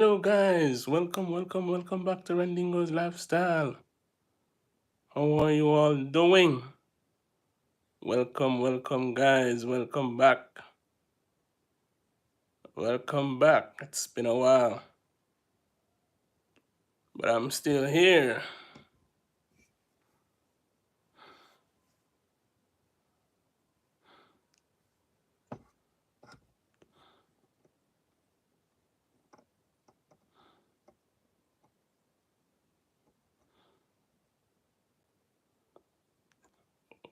Hello guys, welcome back to Rendingo's Lifestyle. How are you all doing? Welcome guys, welcome back. Welcome back. It's been a while, but I'm still here.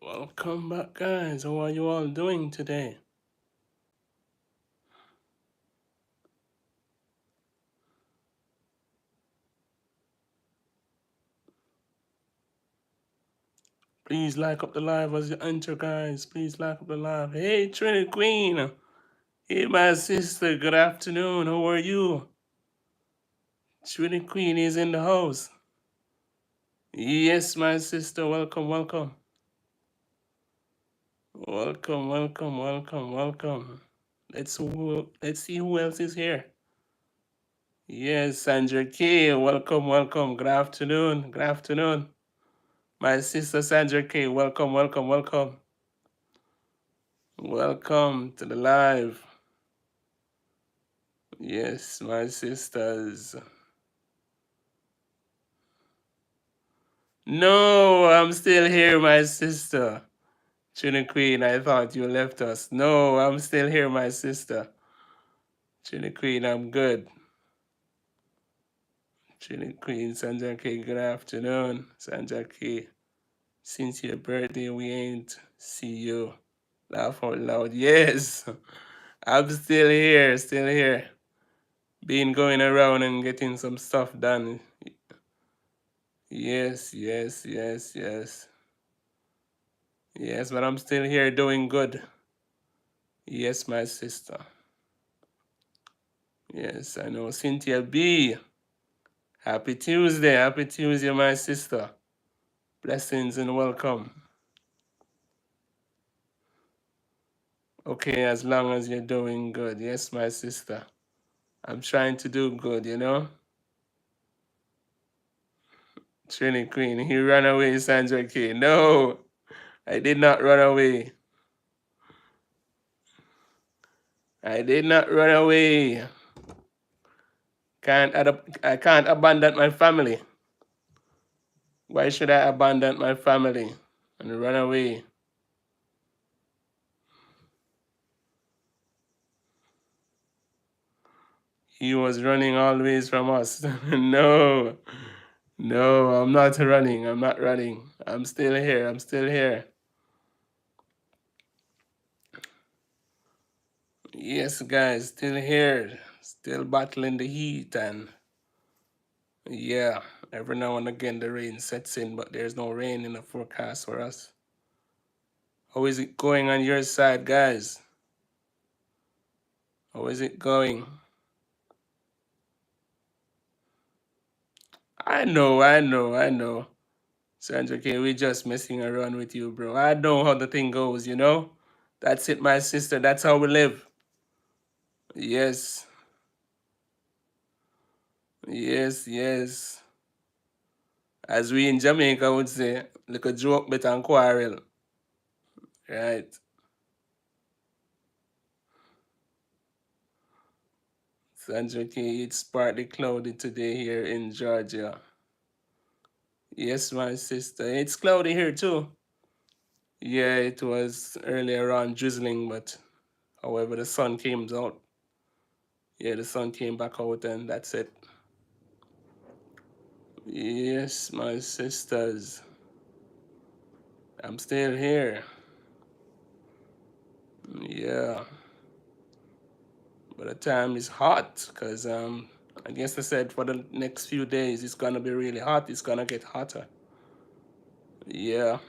Welcome back guys. How are you all doing today? Please like up the live as you enter guys. Please like up the live. Hey Trinity Queen. Hey my sister, good afternoon. How are you? Trinity Queen is in the house. Yes, my sister, welcome. Welcome. Let's see who else is here. Yes, Sandra K. Welcome. Good afternoon. My sister Sandra K. Welcome. Welcome to the live. Yes, my sisters. No, I'm still here, my sister. Trinity Queen, I thought you left us. No, I'm still here, my sister. Trinity Queen, I'm good. Trinity Queen, Sandra K. Good afternoon, Sandra K. Since your birthday, we ain't see you. Laugh out loud. Yes, I'm still here. Been going around and getting some stuff done. Yes. Yes, but I'm still here doing good. Yes, my sister. Yes, I know. Cynthia B. Happy Tuesday, my sister. Blessings and welcome. Okay, as long as you're doing good. Yes, my sister. I'm trying to do good, you know? Trini Queen, he ran away, Sandra K. No, I did not run away. I did not run away. I can't abandon my family. Why should I abandon my family and run away? He was running always from us. No, I'm not running. I'm still here. Yes, guys, still here. Still battling the heat and yeah, every now and again the rain sets in, but there's no rain in the forecast for us. How is it going on your side, guys? How is it going? I know. Sandra K, we just messing around with you, bro. I know how the thing goes, you know? That's it, my sister. That's how we live. Yes. Yes. As we in Jamaica would say, like a joke better than quarrel. Right. Sandra K, it's partly cloudy today here in Georgia. Yes, my sister. It's cloudy here too. Yeah, it was earlier on drizzling, but however, the sun came out. Yeah, the sun came back out, and that's it. Yes, my sisters. I'm still here. Yeah, but the time is hot because I guess I said for the next few days it's gonna be really hot. It's gonna get hotter. Yeah,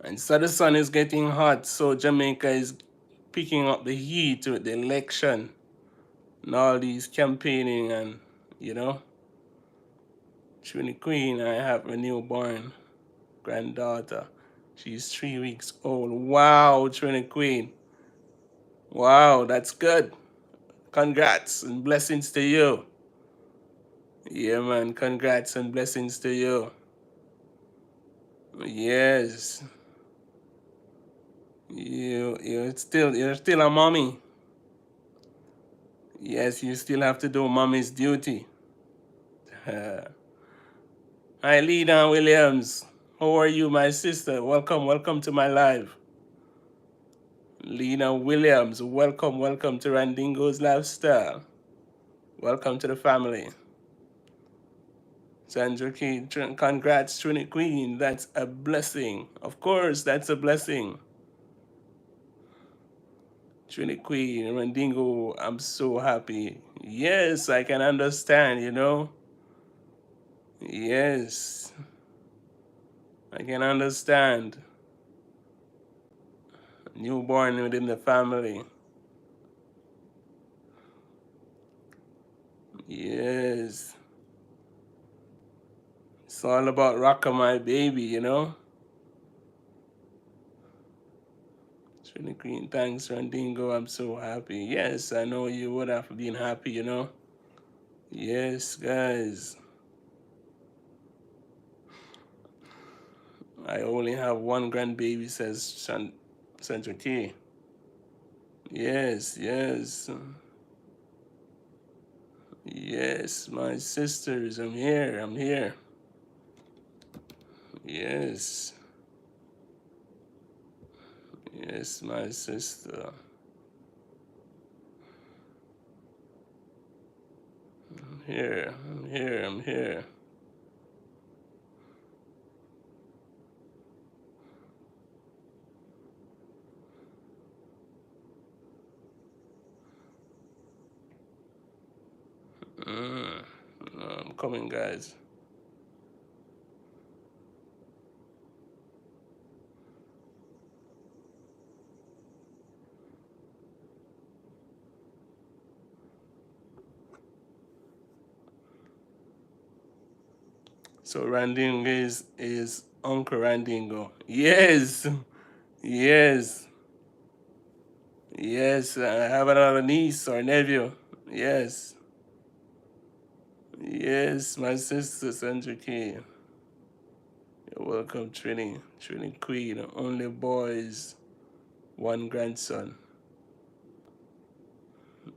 and so the sun is getting hot, so Jamaica is picking up the heat with the election and all these campaigning and you know. Trini Queen, I have a newborn granddaughter. She's 3 weeks old. Wow, Trini Queen. Wow, that's good. Congrats and blessings to you. Yeah, man. Congrats and blessings to you. Yes. You're still a mommy. Yes, you still have to do mommy's duty. Hi, Lena Williams. How are you, my sister? Welcome to my live. Lena Williams, welcome to Randingo's Lifestyle. Welcome to the family. Sandra Key, congrats, Trinity Queen. That's a blessing. Of course, that's a blessing. Trinity Queen, Randingo, I'm so happy. Yes, I can understand. Yes, I can understand. Newborn within the family. Yes. It's all about rocking my baby. Trinity Queen, thanks, Randingo. I'm so happy. Yes, I know you would have been happy. Yes, guys. I only have one grandbaby, says Sandra Key. Yes, yes. Yes, my sisters, I'm here. Yes. Yes, my sister. I'm here. Mm. I'm coming, guys. So Randingo is Uncle Randingo. Yes. Yes. Yes. I have another niece or nephew. Yes. Yes, my sister Sandra Key. You're welcome, Trini. Trini Queen. Only boys, one grandson.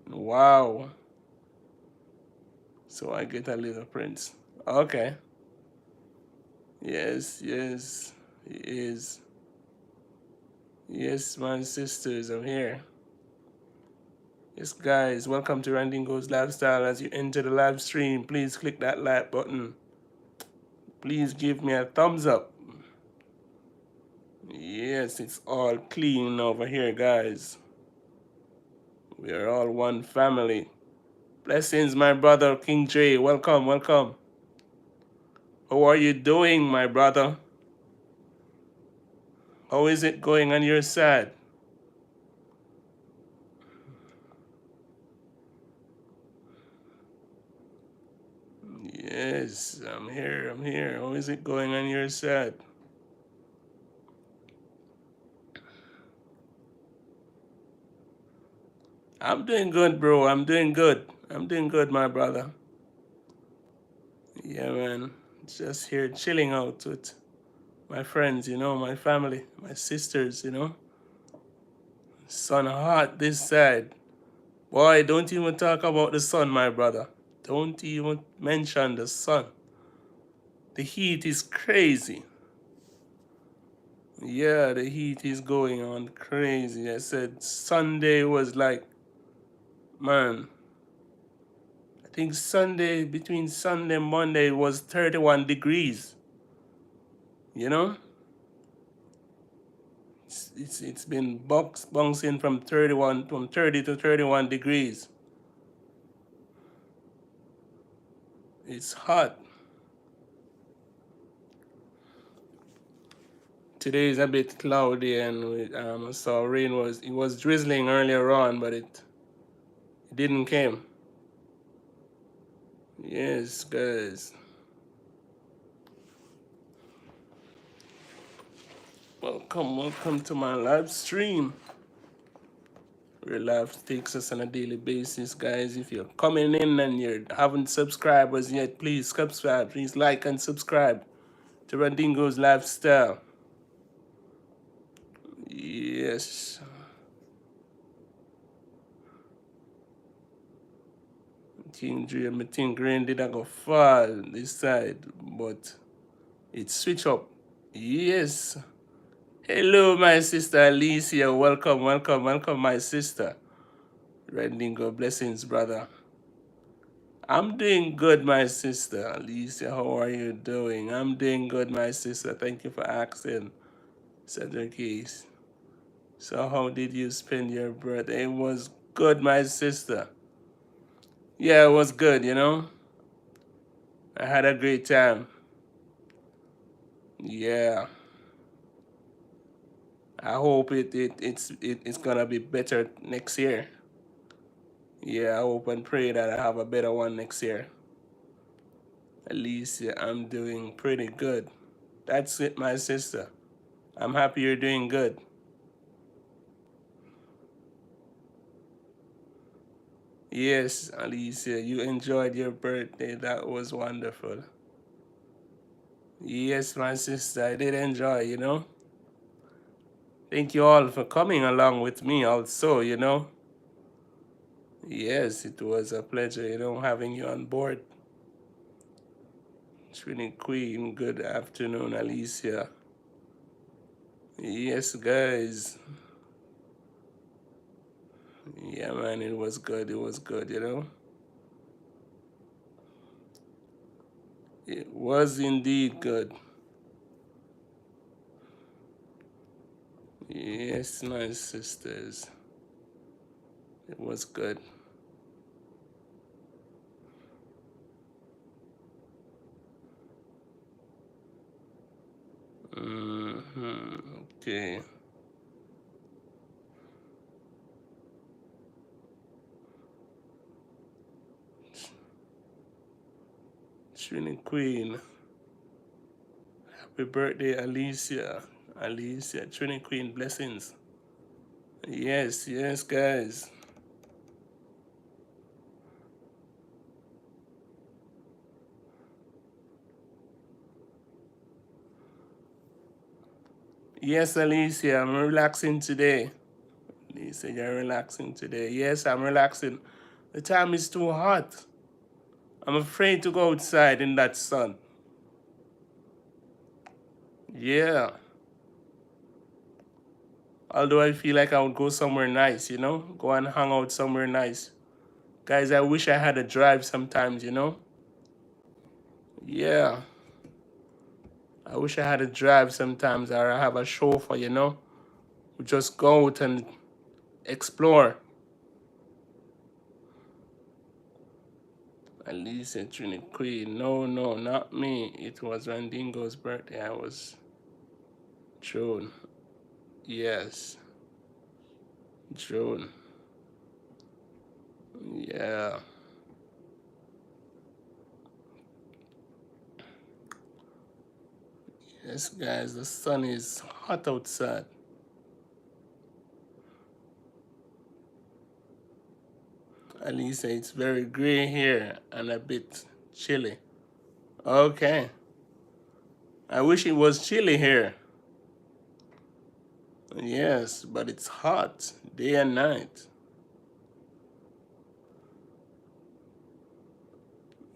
Wow. So I get a little prince. Okay. Yes, yes. He is. Yes, my sisters, I'm here. Yes, guys, welcome to Randingo's Lifestyle. As you enter the live stream, please click that like button. Please give me a thumbs up. Yes, it's all clean over here, guys. We are all one family. Blessings, my brother, King J. Welcome. How are you doing, my brother? How is it going on your side? Yes, I'm here. How is it going on your side? I'm doing good, bro. I'm doing good. My brother. Yeah, man. Just here chilling out with my friends, my family, my sisters. Sun hot this side. Boy, don't even talk about the sun, my brother. Don't even mention the sun. The heat is crazy. Yeah, the heat is going on crazy. I said Sunday was like, man, I think between Sunday and Monday was 31 degrees. You know? It's been bouncing from 30 to 31 degrees. It's hot. Today is a bit cloudy and I saw it was drizzling earlier on, but it didn't came. Yes, guys. Welcome to my live stream. Real life takes us on a daily basis, guys. If you're coming in and you haven't subscribed as yet, please subscribe. Please like and subscribe to Randingo's Lifestyle. Yes. King Dream, I think rain did not go fall this side, but it switch up. Yes. Hello, my sister Alicia. Welcome, welcome, welcome, my sister. Randingo, blessings, brother. I'm doing good, my sister. Alicia, how are you doing? I'm doing good, my sister. Thank you for asking, Cedric Keys. So how did you spend your birthday? It was good, my sister. Yeah, it was good, you know? I had a great time. Yeah. I hope it's gonna be better next year. Yeah, I hope and pray that I have a better one next year. At least yeah, I'm doing pretty good. That's it, my sister. I'm happy you're doing good. Yes, Alicia, you enjoyed your birthday. That was wonderful. Yes, my sister, I did enjoy, you know. Thank you all for coming along with me also, you know. Yes, it was a pleasure, you know, having you on board. Trini Queen, good afternoon, Alicia. Yes, guys. Yeah, man, it was good. It was good, you know. It was indeed good. Yes, my sisters. It was good. Okay. Trini Queen. Happy birthday, Alicia. Alicia, Trini Queen, blessings. Yes, yes, guys. Yes, Alicia, I'm relaxing today. Alicia, you're relaxing today. Yes, I'm relaxing. The time is too hot. I'm afraid to go outside in that sun. Yeah. Although I feel like I would go somewhere nice, you know? Go and hang out somewhere nice. Guys, I wish I had a drive sometimes, you know? Yeah. I wish I had a drive sometimes or I have a chauffeur, you know? We just go out and explore. Alicia Trinity Queen. No, no, not me. It was Randingo's birthday. I was June. Yes. June. Yeah. Yes, guys, the sun is hot outside. Alicia, it's very gray here and a bit chilly. Okay. I wish it was chilly here. Yes, but it's hot day and night.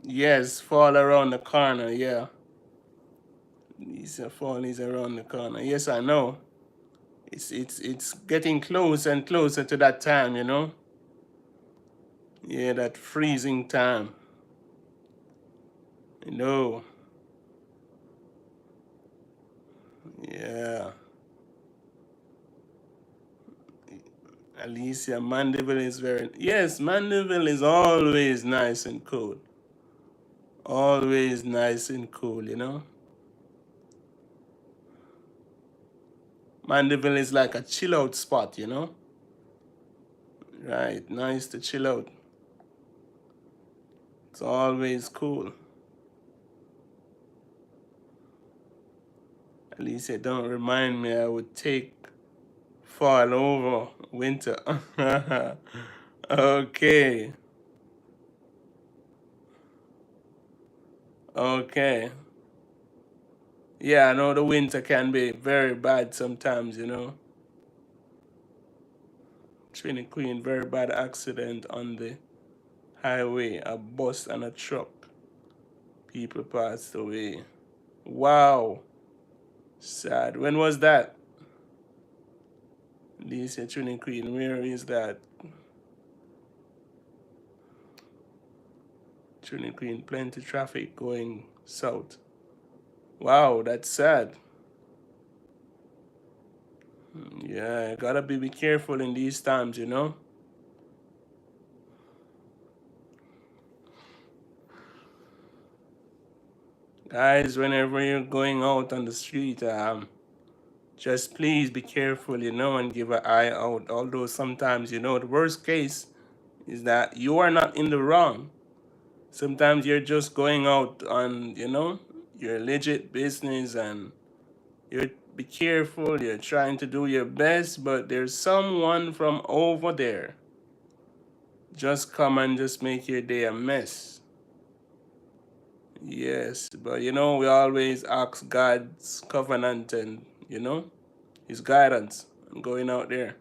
Yes, fall around the corner, yeah. Lisa fall is around the corner. Yes, I know. It's getting closer and closer to that time, you know? Yeah, that freezing time. You know. Yeah. Alicia, Mandeville is very yes, Mandeville is always nice and cool. Always nice and cool, you know? Mandeville is like a chill out spot, you know? Right, nice to chill out. It's always cool. Alicia, don't remind me I would take fall over winter. Okay, okay. Yeah, I know the winter can be very bad sometimes, you know. Trinity Queen, very bad accident on the highway. A bus and a truck. People passed away. Wow. Sad. When was that? Lisa Trinity Queen, where is that? Trinity Queen, plenty traffic going south. Wow, that's sad. Yeah, gotta be careful in these times, you know. Guys, whenever you're going out on the street, just please be careful, you know, and give an eye out. Although sometimes, you know, the worst case is that you are not in the wrong. Sometimes you're just going out on, you know, your legit business and you're be careful, you're trying to do your best, but there's someone from over there just come and just make your day a mess. Yes, but you know, we always ask God's covenant and, you know, His guidance and going out there.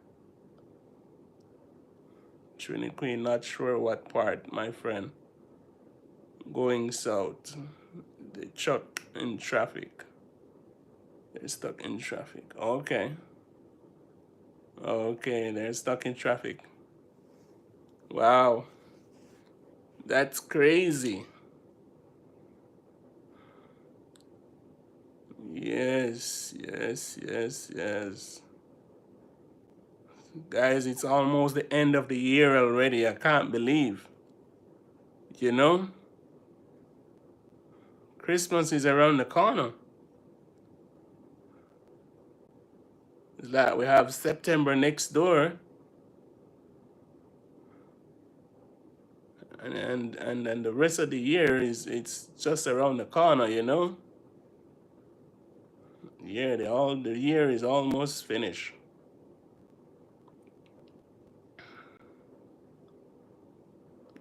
Trinity Queen, not sure what part, my friend. Going south. They chuck in traffic. They're stuck in traffic. Okay. Okay, they're stuck in traffic. Wow. That's crazy. Yes, yes, yes, yes. Guys, it's almost the end of the year already. I can't believe. You know? Christmas is around the corner. It's like we have September next door, and then the rest of the year is it's just around the corner, you know? Yeah, the year is almost finished.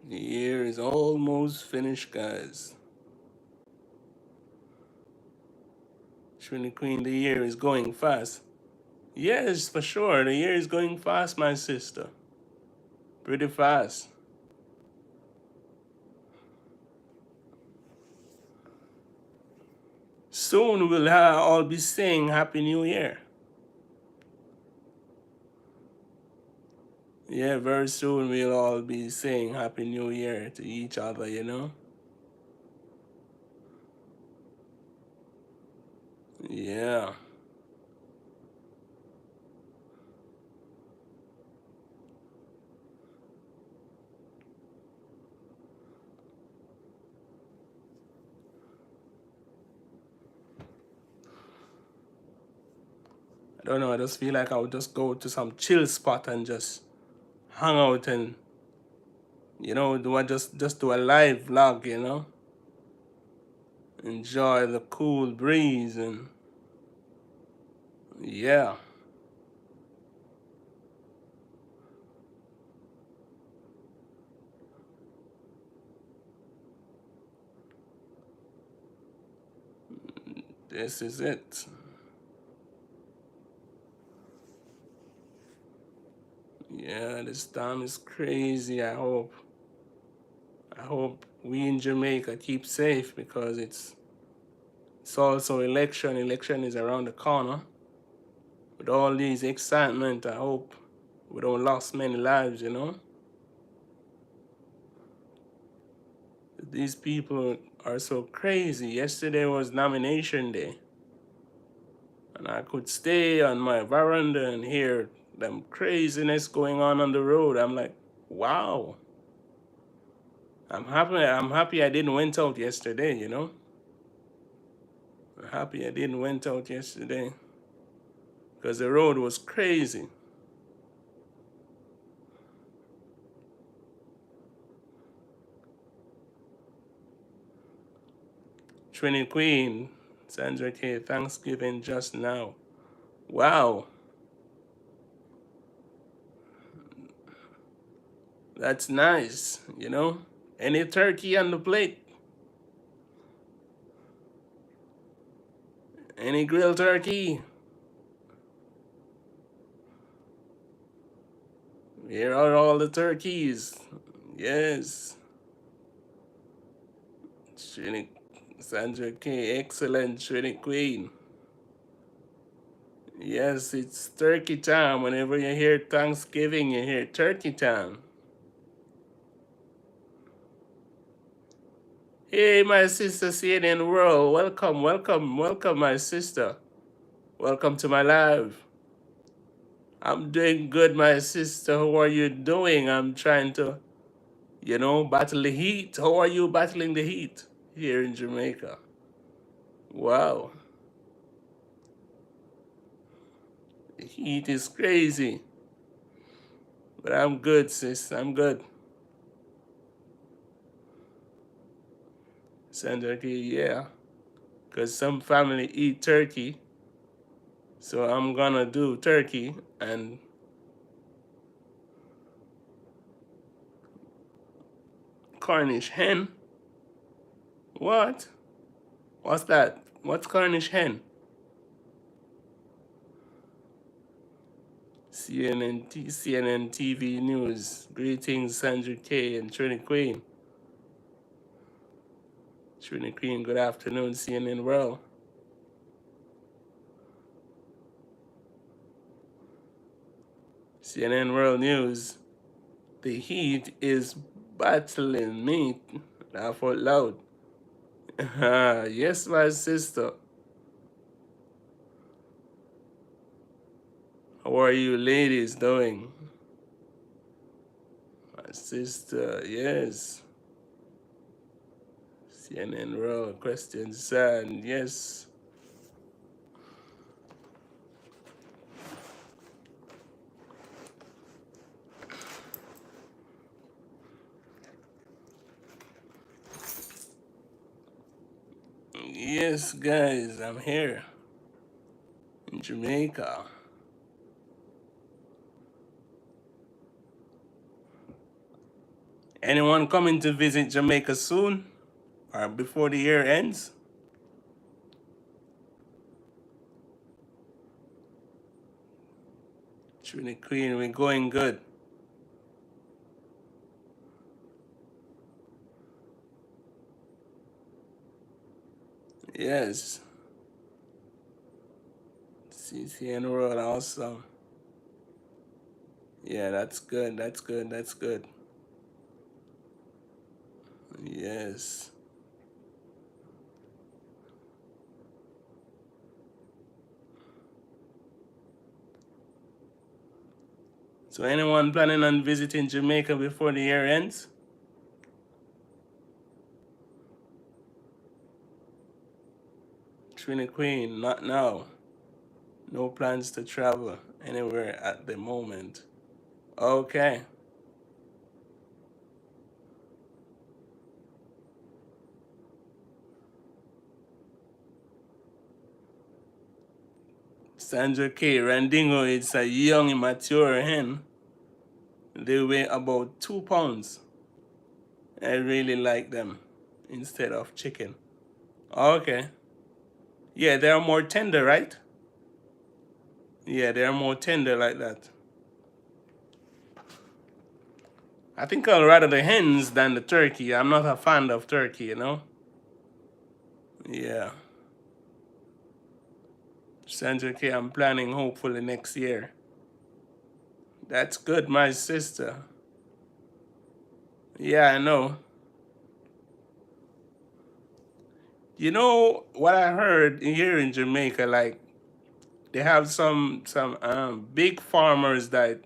The year is almost finished, guys. Trinity Queen, the year is going fast. Yes, for sure. The year is going fast, my sister. Pretty fast. Soon we'll all be saying Happy New Year. Yeah, very soon we'll all be saying Happy New Year to each other, you know? Yeah. I don't know, I just feel like I would just go to some chill spot and just hang out and, you know, just do a live vlog, you know? Enjoy the cool breeze and yeah. This is it. Yeah, this time is crazy. I hope we in Jamaica keep safe because it's also election. Election is around the corner. With all these excitement, I hope we don't lose many lives, you know? These people are so crazy. Yesterday was nomination day. And I could stay on my veranda and hear them craziness going on the road. I'm like, wow. I'm happy I didn't went out yesterday, you know? I'm happy I didn't went out yesterday. Because the road was crazy. Trinity Queen, Sandra K, Thanksgiving just now. Wow. That's nice, you know. Any turkey on the plate? Any grilled turkey? Here are all the turkeys. Yes. Trini, Sandra K, excellent Trini Queen. Yes, it's turkey time. Whenever you hear Thanksgiving, you hear turkey time. Hey, my sister CNN World. Welcome, welcome, welcome, my sister. Welcome to my live. I'm doing good, my sister. How are you doing? I'm trying to, battle the heat. How are you battling the heat here in Jamaica? Wow, the heat is crazy. But I'm good, sis. I'm good. Sandra K, yeah. Because some family eat turkey. So I'm gonna do turkey and Cornish hen. What? What's that? What's Cornish hen? CNN TV News. Greetings, Sandra K and Trini Queen. Trini Queen, good afternoon, CNN World. CNN World News. The heat is battling me. Laugh out loud. Yes, my sister. How are you ladies doing? My sister, yes. CNN World, Christian Sun, yes. Yes, guys, I'm here in Jamaica. Anyone coming to visit Jamaica soon or before the year ends? Trini Queen, we're going good. Yes. CCN World, awesome. Yeah, that's good, that's good, that's good. Yes. So anyone planning on visiting Jamaica before the year ends? Trini Queen, not now. No plans to travel anywhere at the moment. Okay. Sandra K. Randingo is a young, immature hen. They weigh about 2 pounds. I really like them instead of chicken. Okay. Yeah, they're more tender, right? Yeah, they're more tender like that. I think I'll rather the hens than the turkey. I'm not a fan of turkey, you know? Yeah. Sandra K, I'm planning hopefully next year. That's good, my sister. Yeah, I know. You know what I heard here in Jamaica, like they have some big farmers that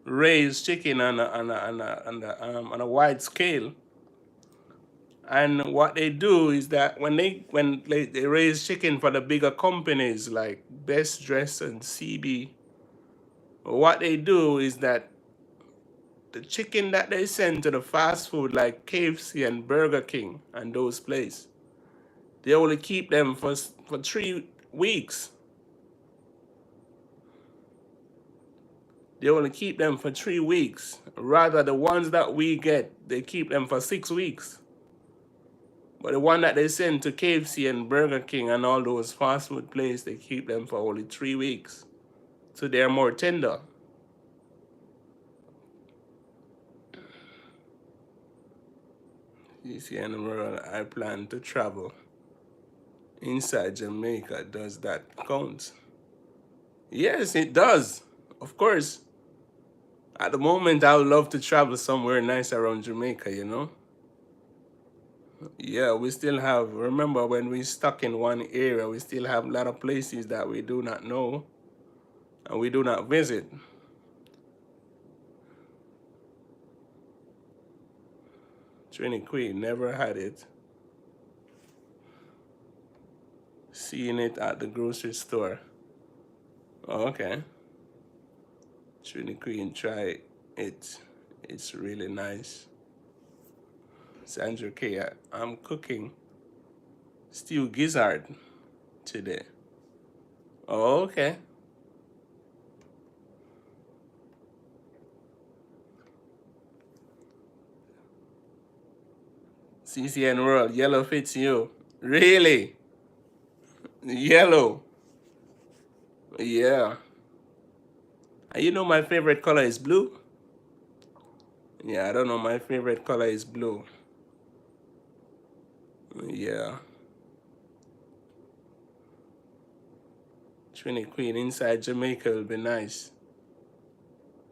raise chicken on a wide scale. And what they do is that when they raise chicken for the bigger companies like Best Dress and CB, what they do is that the chicken that they send to the fast food like KFC and Burger King and those places, they only keep them for 3 weeks. they only keep them for 3 weeks. Rather, the ones that we get, they keep them for 6 weeks. But the one that they send to KFC and Burger King and all those fast food places, they keep them for only 3 weeks. So they're more tender. You see, in the world, I plan to travel inside Jamaica. Does that count? Yes, it does. Of course. At the moment, I would love to travel somewhere nice around Jamaica, you know? Yeah, we still have, remember when we stuck in one area, we still have a lot of places that we do not know and we do not visit. Trini Queen, never had it. Seeing it at the grocery store. Oh, okay. Trini Queen, try it. It's really nice. Sandra K, I'm cooking stew gizzard today. Oh, okay. CCN World, yellow fits you. Really? Yellow. Yeah. And you know my favorite color is blue? Yeah, I don't know. My favorite color is blue. Yeah. Trini Queen, inside Jamaica will be nice.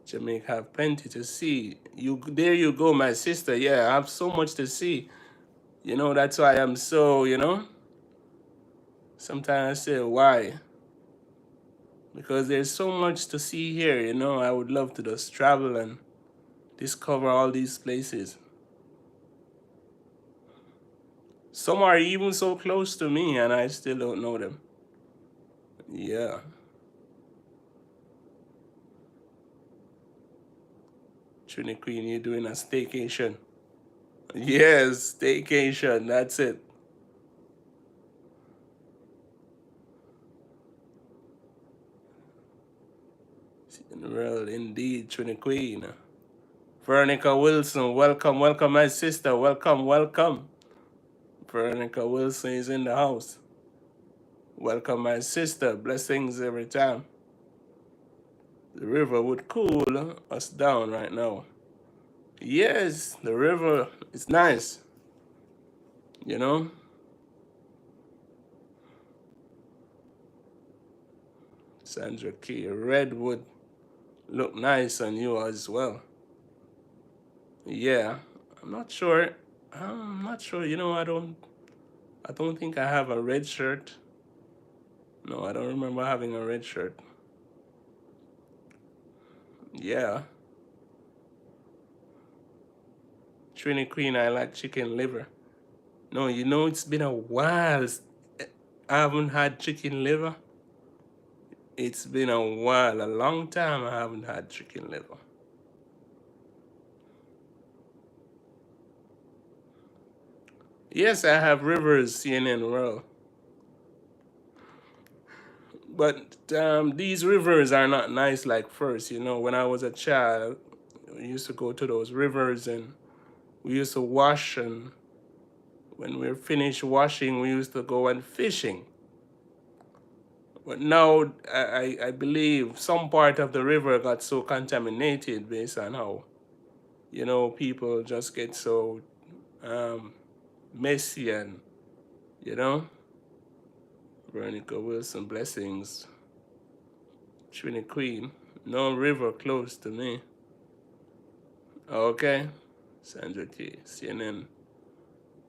Jamaica have plenty to see. There you go, my sister. Yeah, I have so much to see. You know, that's why I'm so, sometimes I say, why? Because there's so much to see here, I would love to just travel and discover all these places. Some are even so close to me and I still don't know them. Yeah. Trini Queen, you're doing a staycation. Yes, staycation, that's it. Well, indeed, Trini Queen. Veronica Wilson, welcome, welcome, my sister. Welcome, welcome. Veronica Wilson is in the house. Welcome, my sister. Blessings every time. The river would cool us down right now. Yes, the river is nice. You know? Sandra Key, red would look nice on you as well. Yeah, I'm not sure. I'm not sure. I don't think I have a red shirt. No, I don't remember having a red shirt. Yeah. Trini Queen, I like chicken liver. No, it's been a while. I haven't had chicken liver. It's been a while, a long time I haven't had chicken liver. Yes, I have rivers, CNN World. But these rivers are not nice like first. When I was a child, we used to go to those rivers and we used to wash. And when we were finished washing, we used to go and fishing. But now I believe some part of the river got so contaminated based on how, people just get so messy and, you know. Veronica Wilson, blessings. Trini Queen, no river close to me. Okay. Sandra T, CNN.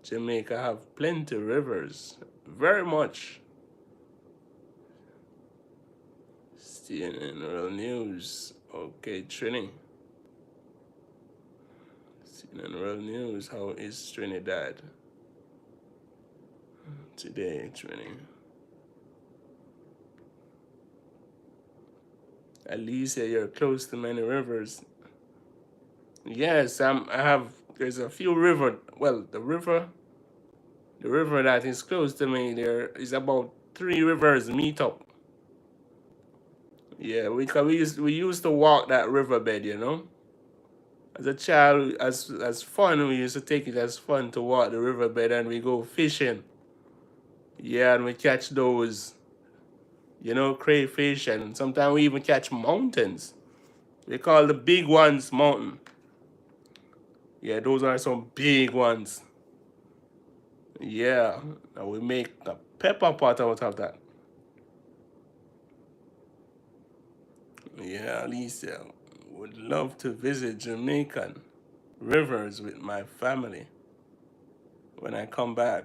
Jamaica have plenty rivers. Very much. CNN World News. Okay, Trini. CNN World News. How is Trinidad today, Trini? At least you're close to many rivers. Yes, there's a few river. Well, the river that is close to me, there is about 3 rivers meet up. Yeah, we used to walk that riverbed, you know. As a child, as fun, we used to take it as fun to walk the riverbed and we go fishing. Yeah, and we catch those, crayfish, and sometimes we even catch mountains. They call the big ones mountain. Yeah, those are some big ones. Yeah, and we make a pepper pot out of that. Yeah, Alicia, would love to visit Jamaican rivers with my family when I come back.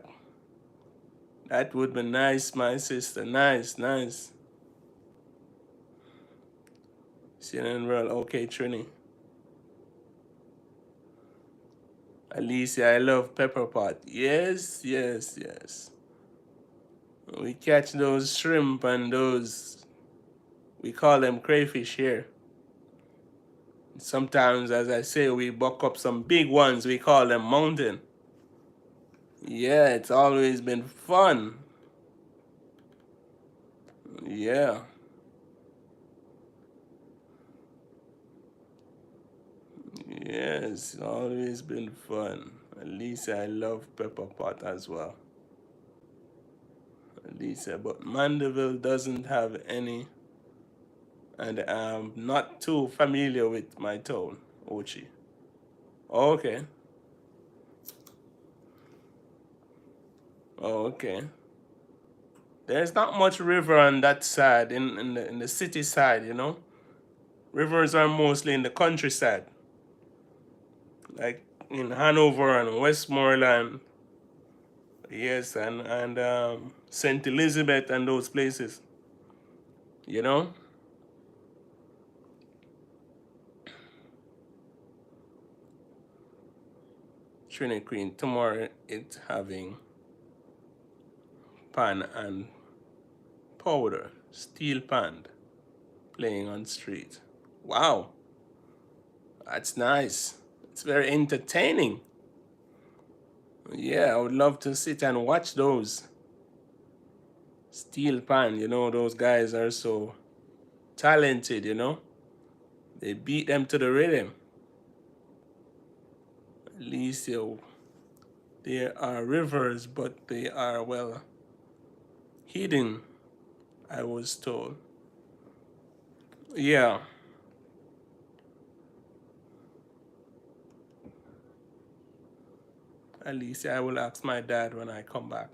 That would be nice, my sister. Nice, nice. CNN World, okay, Trini. Alicia, I love pepper pot. Yes, yes, yes. We catch those shrimp and those, we call them crayfish here. Sometimes, as I say, we buck up some big ones. We call them mountain. Yeah, it's always been fun. Yeah. Yes, always been fun. At least I love pepper pot as well. At least, but Mandeville doesn't have any, and I'm not too familiar with my town, Ochi. Okay. Oh, okay. There's not much river on that side, in the city side, you know. Rivers are mostly in the countryside, like in Hanover and Westmoreland. Yes, and Saint Elizabeth and those places, you know. Trinity Queen tomorrow it's having pan and powder, steel pan playing on street. Wow, that's nice. It's very entertaining. Yeah, I would love to sit and watch those. Steel pan, those guys are so talented. They beat them to the rhythm. At least there are rivers, but they are well hidden, I was told. Yeah, at least I will ask my dad when I come back.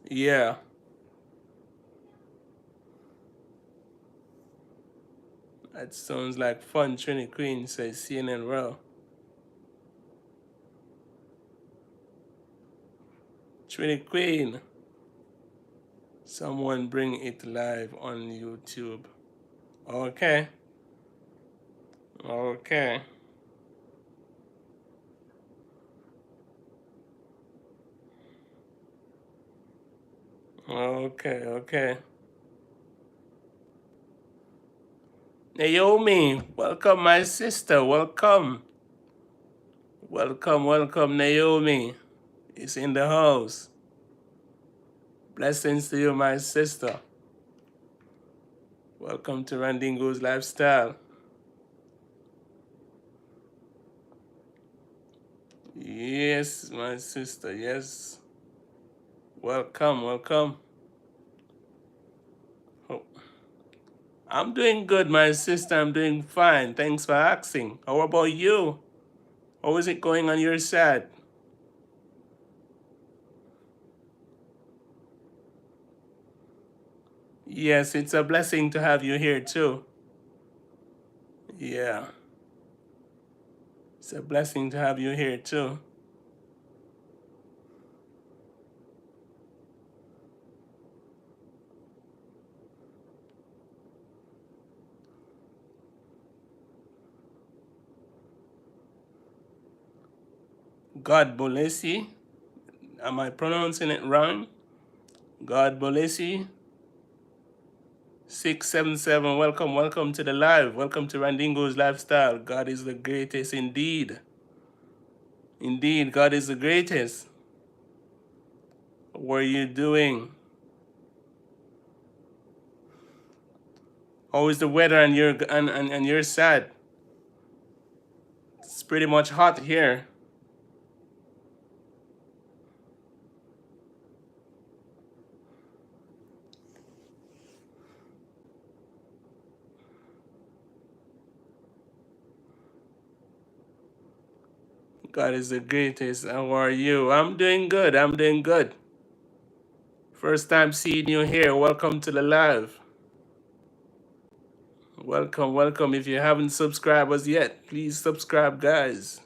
Yeah, that sounds like fun. Trinity Queen says CNN well. Trinity Queen, someone bring it live on YouTube. Okay, okay, okay, okay. Naomi, welcome, my sister. Welcome, welcome, welcome. Naomi is in the house. Blessings to you, my sister. Welcome to Randingo's Lifestyle. Yes, my sister. Yes. Welcome, welcome. Oh, I'm doing good, my sister. I'm doing fine. Thanks for asking. How about you? How is it going on your side? Yes, it's a blessing to have you here too. Yeah, it's a blessing to have you here too. God bless you. Am I pronouncing it wrong? God bless you. 677, welcome, welcome to the live. Welcome to Randingo's Lifestyle. God is the greatest indeed. Indeed, God is the greatest. What are you doing? How is the weather and your side? It's pretty much hot here. God is the greatest. How are you? I'm doing good. I'm doing good. First time seeing you here. Welcome to the live. Welcome, welcome. If you haven't subscribed as yet, please subscribe, guys.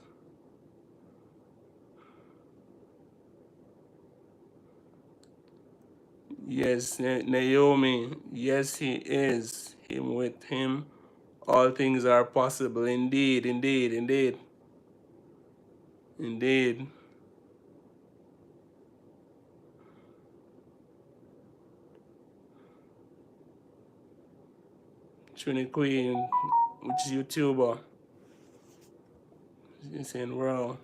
Yes, Naomi. Yes, he is. Him with him, all things are possible. Indeed, indeed, indeed, indeed. Trini Queen, which is YouTuber. She's saying, well,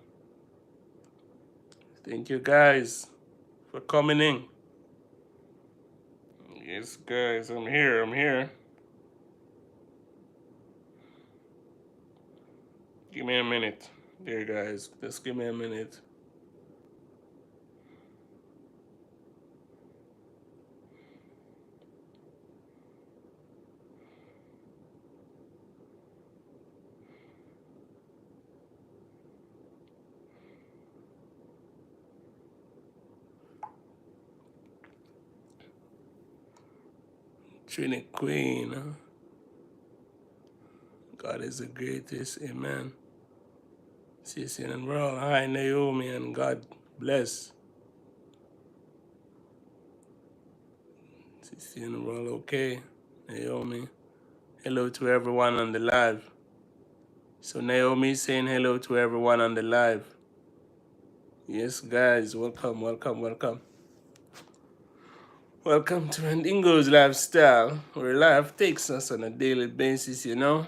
thank you guys for coming in. Yes, guys, I'm here. I'm here. Give me a minute. There, guys. Just give me a minute. Trini Queen. God is the greatest. Amen. Sissy and Roll. Hi, Naomi, and God bless. Sissy and Roll, okay. Naomi. Hello to everyone on the live. So Naomi saying hello to everyone on the live. Yes, guys, welcome, welcome, welcome. Welcome to Mandingo's Lifestyle, where life takes us on a daily basis, you know?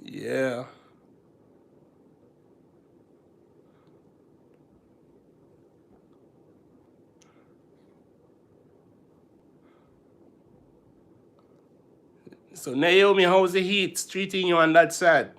Yeah. So Naomi, how's the heat treating you on that side?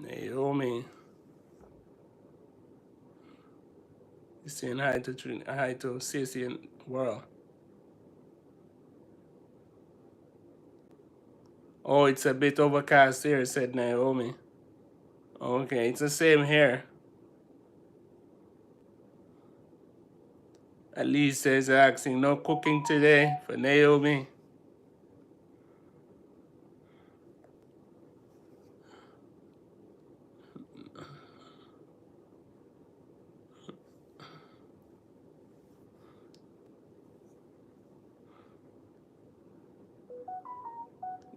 Naomi, you saying hi to Sissy and World. Oh, it's a bit overcast here, said Naomi. Okay, it's the same here. Elise says asking, no cooking today for Naomi.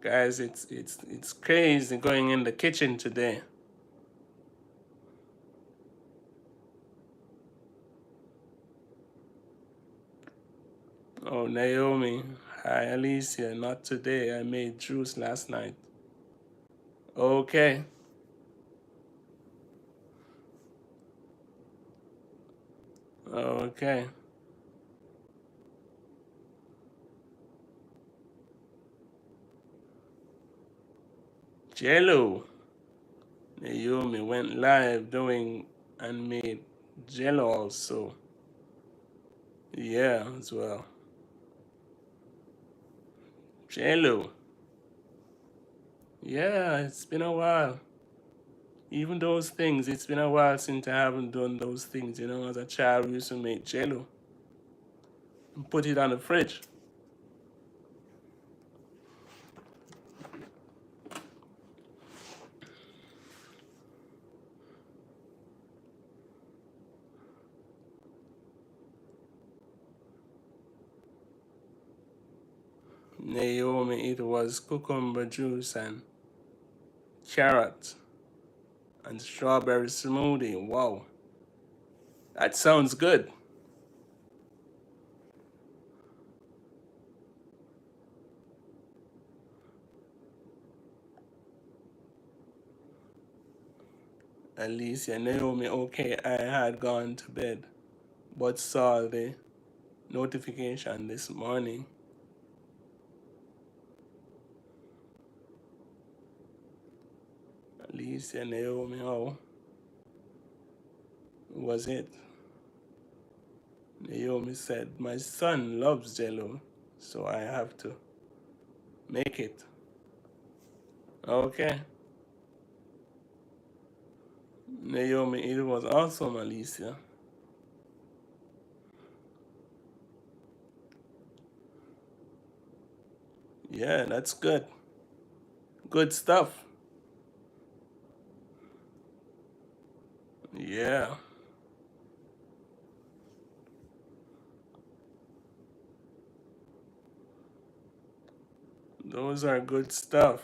Guys, it's crazy going in the kitchen today. Oh, Naomi. Hi, Alicia. Not today. I made juice last night. Okay. Okay. Jello. Naomi went live doing and made Jello also. Yeah, as well. Jello. Yeah, it's been a while. Even those things, it's been a while since I haven't done those things. You know, as a child, we used to make Jello and put it on the fridge. Naomi, it was cucumber juice and carrot and strawberry smoothie. Wow, that sounds good. Alicia, Naomi, okay, I had gone to bed, but saw the notification this morning. Alicia, Naomi, how was it? Naomi said, my son loves Jello, so I have to make it. Okay. Naomi, it was awesome, Alicia. Yeah, that's good. Good stuff. Yeah, those are good stuff.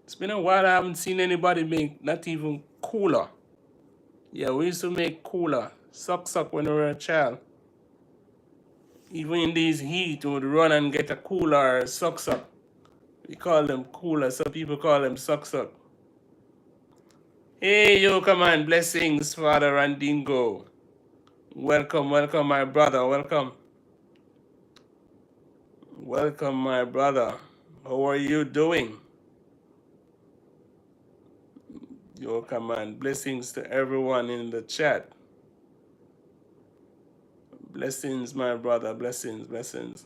It's been a while I haven't seen anybody make not even cooler. Yeah, we used to make cooler. Suck when we were a child. Even in these heat, we would run and get a cooler or suck. We call them cooler. Some people call them suck. Hey, yo, come on. Blessings, Father Randingo. Welcome, my brother. Welcome, my brother. How are you doing? Yo, come on. Blessings to everyone in the chat. Blessings, my brother. Blessings.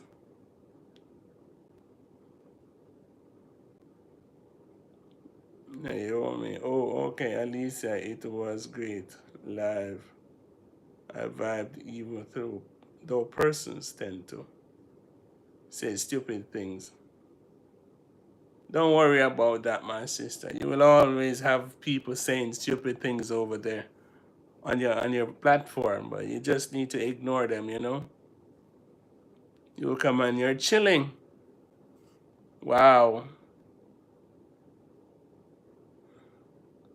Naomi. Oh, okay, Alicia. It was great. Live. I vibed even though persons tend to say stupid things. Don't worry about that, my sister. You will always have people saying stupid things over there on your platform, but you just need to ignore them, you know? You come on, you're chilling. Wow.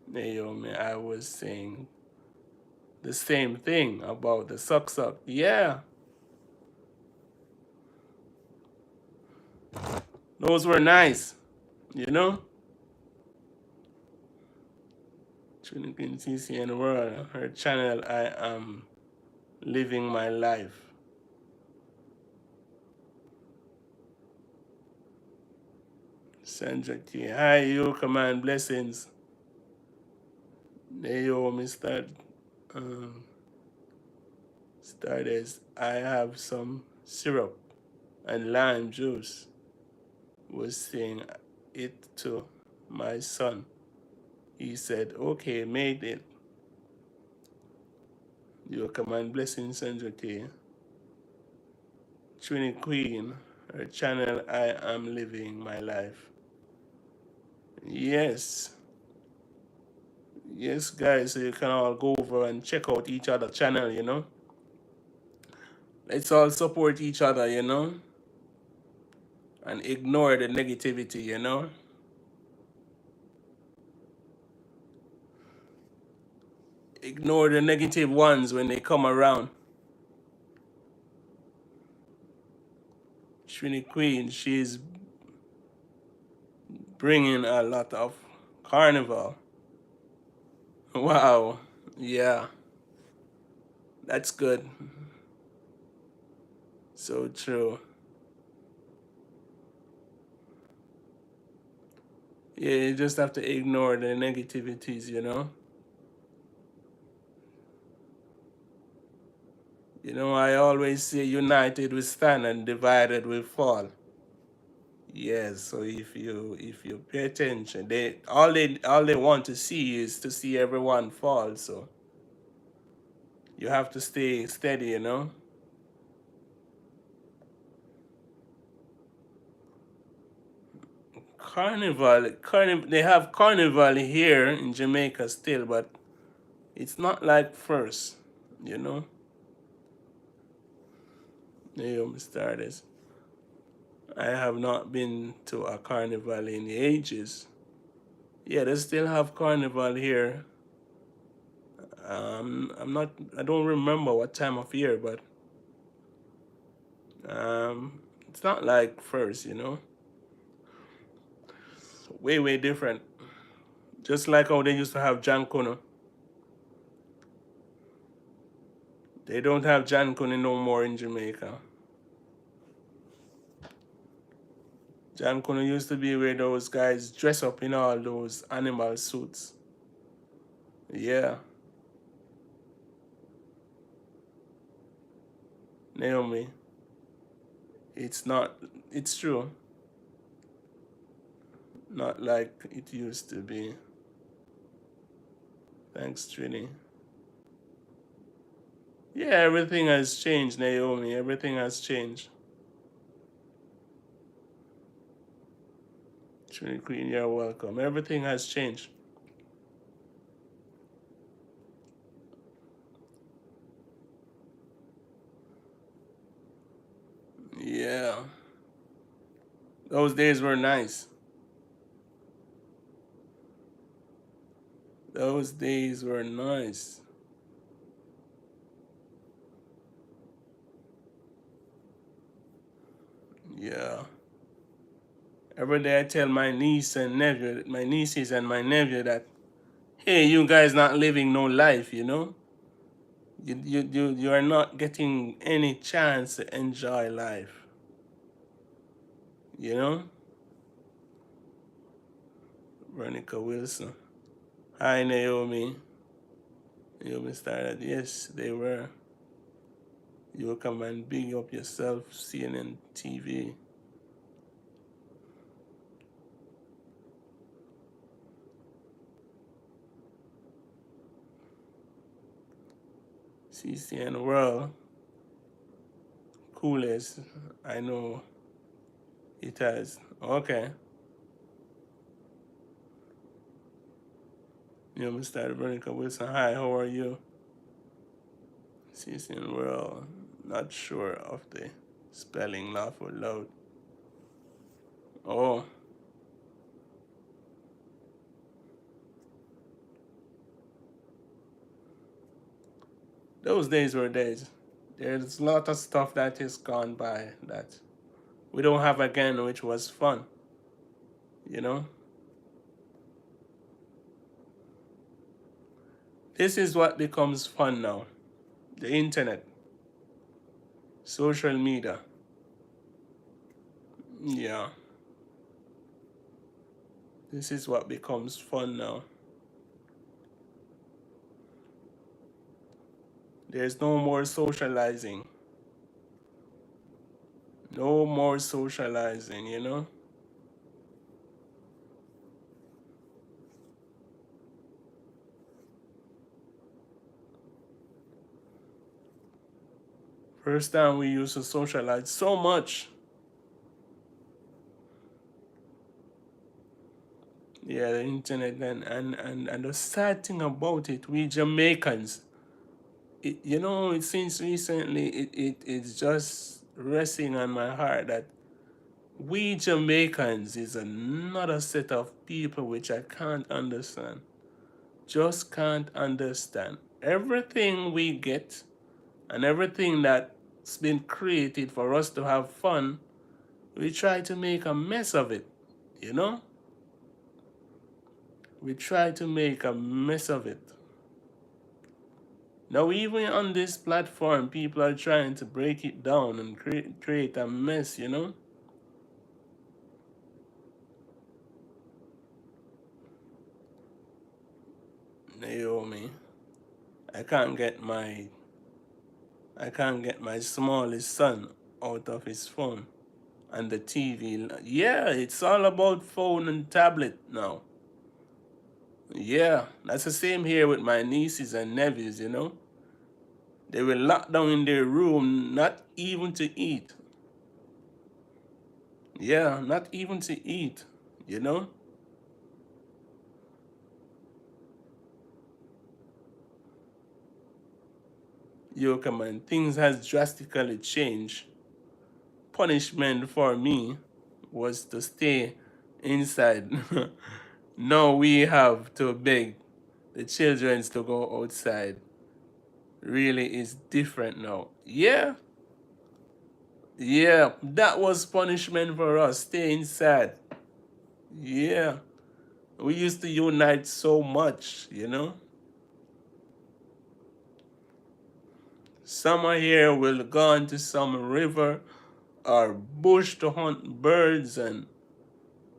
Naomi, I was saying the same thing about the suck. Yeah, those were nice, you know? Trinity CCN World, her channel, I am living my life. Sandra T. Hi, you, command blessings. Naomi um, started. I have some syrup and lime juice. Was saying it to my son. He said, okay, made it. You command blessings, Sandra T. Trini Queen, her channel, I am living my life. Yes. Yes, guys, so you can all go over and check out each other channel, you know. Let's all support each other, you know, and ignore the negativity, you know. Ignore the negative ones when they come around. Trini Queen, she's bringing a lot of carnival. Wow, yeah, that's good. So true. Yeah, you just have to ignore the negativities, you know. You know, I always say united we stand and divided we fall. Yes, so if you pay attention, they want to see is to see everyone fall. So you have to stay steady, you know. They have carnival here in Jamaica still, but it's not like first, you know. Naomi started. I have not been to a carnival in ages. Yeah, they still have carnival here. I'm not. I don't remember what time of year, but it's not like first, you know. Way way different. Just like how they used to have Jan Kono. They don't have Jan Kono no more in Jamaica. Jan Kono used to be where those guys dress up in all those animal suits. Yeah, Naomi. It's not. It's true. Not like it used to be. Thanks, Trini. Yeah, everything has changed, Naomi. Everything has changed. Trini Queen, you're welcome. Everything has changed. Yeah. Those days were nice. Those days were nice. Yeah. Every day I tell my nieces and my nephew that, hey, you guys not living no life, you know? You are not getting any chance to enjoy life, you know? Veronica Wilson. Hi, Naomi. Naomi started. Yes, they were. You will come and big up yourself, CNN TV. CCN World. Coolest. I know it has. Okay. Naomi started. Veronica Wilson. Hi, how are you? CCN World. Not sure of the spelling, laugh out loud. Oh, those days were days. There's a lot of stuff that is gone by that we don't have again, which was fun, you know? This is what becomes fun now. The internet, social media. Yeah, this is what becomes fun now. There's no more socializing. No more socializing, you know? First time we used to socialize so much. Yeah, the internet and the sad thing about it, we Jamaicans, you know, since recently it's just resting on my heart that we Jamaicans is another set of people which I can't understand. Just can't understand. Everything we get and everything that's been created for us to have fun, we try to make a mess of it, you know? We try to make a mess of it. Now, even on this platform, people are trying to break it down and create a mess, you know? Naomi, I can't get my I can't get my smallest son out of his phone and the TV. Yeah, it's all about phone and tablet now. Yeah, that's the same here with my nieces and nephews, you know? They were locked down in their room, not even to eat. Yeah, not even to eat, you know? Yo, come on, things has drastically changed. punishment for me was to stay inside. Now we have to beg the children to go outside. Really is different now. Yeah, yeah, that was punishment for us. Stay inside. Yeah, we used to unite so much. Summer here will go into some river or bush to hunt birds, and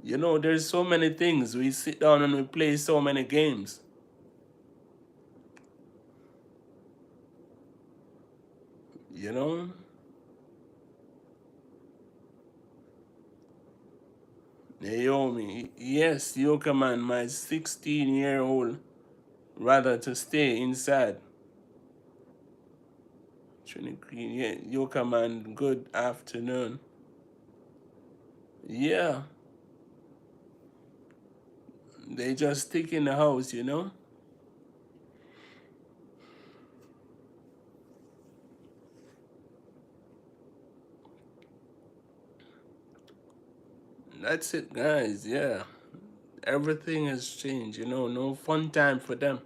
there's so many things. We sit down and we play so many games. You know, Naomi, yes, you command my 16-year-old rather to stay inside. Trinity Queen, yeah, you command good afternoon. Yeah, they just stick in the house. That's it, guys. Yeah, everything has changed. No fun time for them.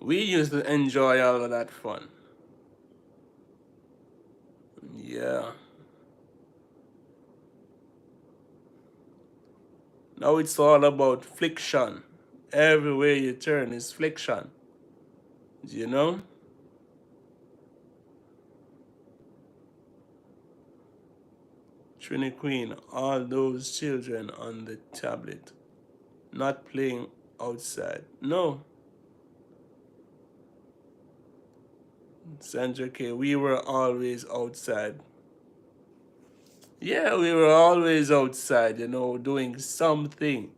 We used to enjoy all of that fun. Yeah. Now it's all about fliction. Everywhere you turn is fliction. You know? Trini Queen, all those children on the tablet, not playing outside. No, Sandra K, we were always outside. Yeah, we were always outside, doing something.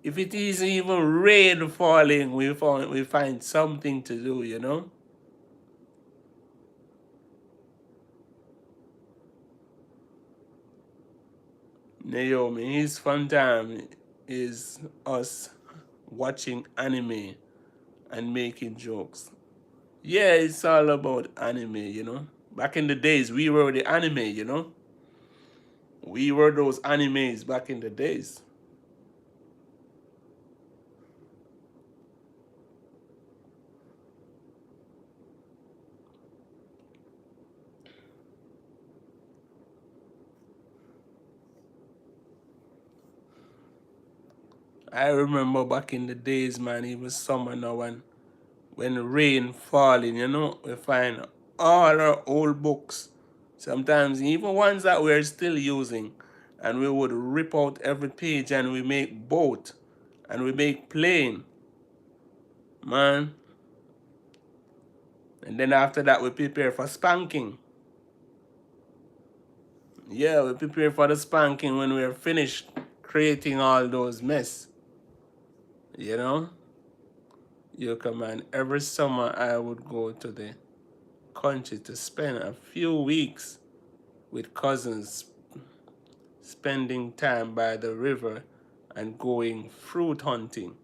If it is even rain falling, we find something to do. Naomi, his fun time is us watching anime and making jokes. Yeah, it's all about anime. Back in the days, we were the anime. We were those animes back in the days. I remember back in the days, man, it was summer now, and when rain falling, we find all our old books. Sometimes even ones that we're still using, and we would rip out every page and we make boat and we make plane, man. And then after that we prepare for spanking. Yeah, we prepare for the spanking when we're finished creating all those mess. You know? You command every summer I would go to the country to spend a few weeks with cousins, spending time by the river and going fruit hunting.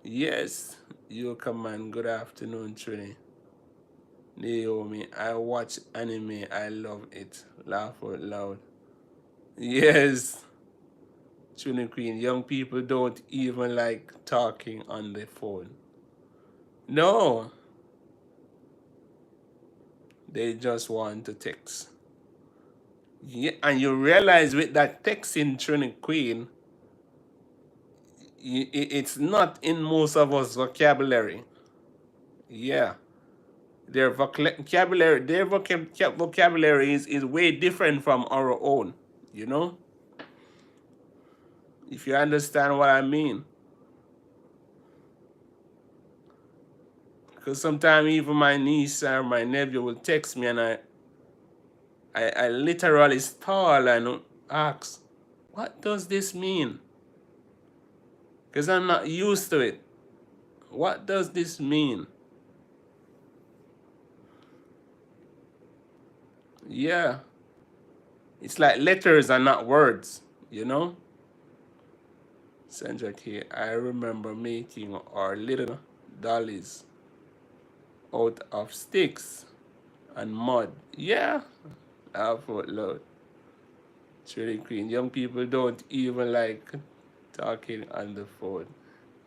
Yes, you command good afternoon, Trini. Naomi, I watch anime, I love it. Laugh out loud. Yes, Trini Queen, young people don't even like talking on the phone. No, they just want to text. Yeah, and you realize with that texting, Trini Queen, it's not in most of us vocabulary. Yeah, their vocabulary is way different from our own. You know, if you understand what I mean. Because sometimes even my niece or my nephew will text me, and I literally stall and ask, what does this mean? Because I'm not used to it. What does this mean? Yeah, it's like letters and not words. Sandra K, I remember making our little dollies out of sticks and mud. Yeah, Laugh out loud. Trinity Queen. Young people don't even like talking on the phone.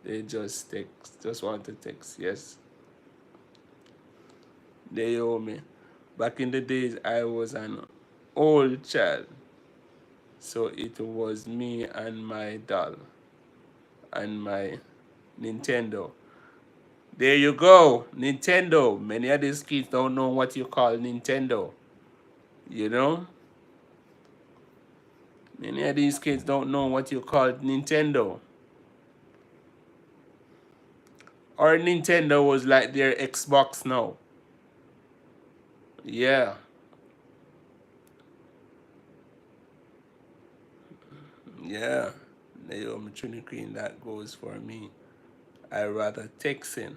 They just text, just want to text. Yes, they owe me. Back in the days, I was an old child, so it was me and my doll and my Nintendo. There you go, Nintendo. Many of these kids don't know what you call Nintendo. You know, many of these kids don't know what you call Nintendo. Or Nintendo was like their Xbox now. Yeah, yeah. Naomi Trinity Queen, that goes for me. I rather texting,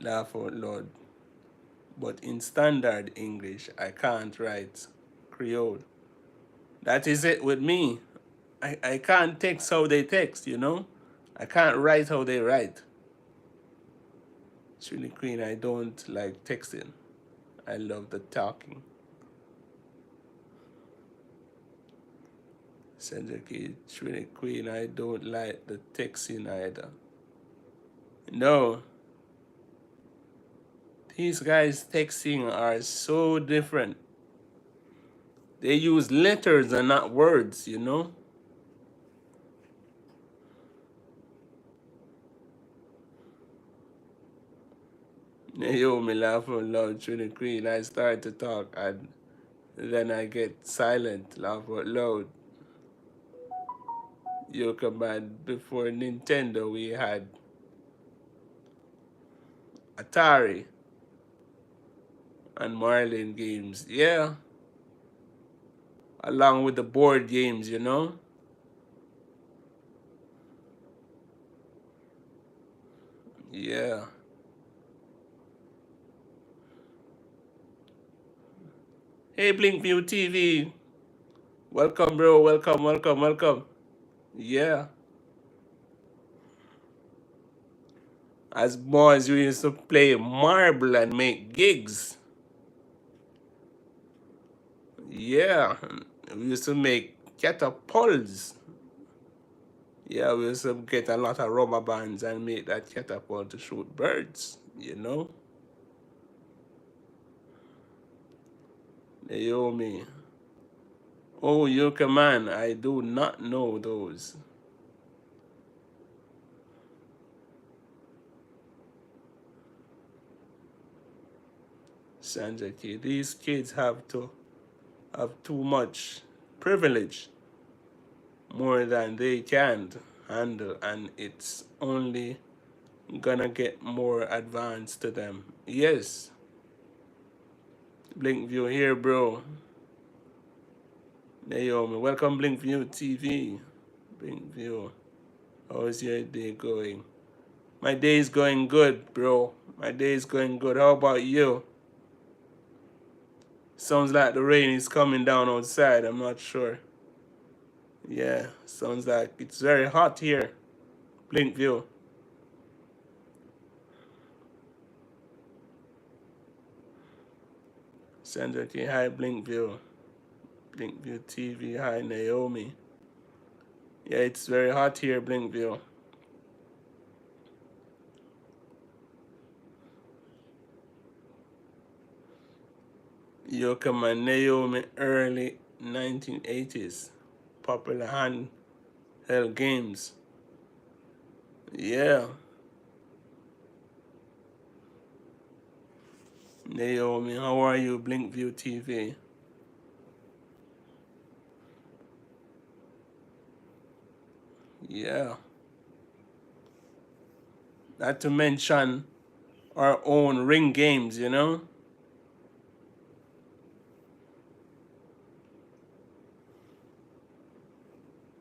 laugh out loud. But in standard English, I can't write Creole. That is it with me. I can't text how they text, you know? I can't write how they write. Trinity Queen, I don't like texting. I love the talking. Sandra K, Trinity Queen, I don't like the texting either. No, these guys texting are so different. They use letters and not words, you know? Naomi laugh out loud, Trinity Queen. I start to talk and then I get silent, laugh out loud. You command before Nintendo we had Atari and Marlin games. Yeah, along with the board games, you know? Yeah. Hey Blinkview TV. Welcome bro, welcome, welcome, welcome. Yeah. As boys we used to play marble and make gigs. Yeah. We used to make catapults. Yeah, we used to get a lot of rubber bands and make that catapult to shoot birds, you know? Naomi. Oh, Yuka man, I do not know those. Sandra K. These kids have too much privilege, more than they can handle, and it's only gonna get more advanced to them. Yes, Blinkview here, bro. Naomi, welcome Blinkview TV. Blinkview, how's your day going? My day is going good, bro. My day is going good. How about you? Sounds like the rain is coming down outside. I'm not sure. Yeah, sounds like it's very hot here. Blinkview. Sandra K. Hi, Blinkview. Blinkview TV. Hi, Naomi. Yeah, it's very hot here, Blinkview. Yokama Naomi, early 1980s. Popular handheld games. Yeah. Naomi, how are you, Blinkview TV? Yeah. Not to mention our own ring games, you know?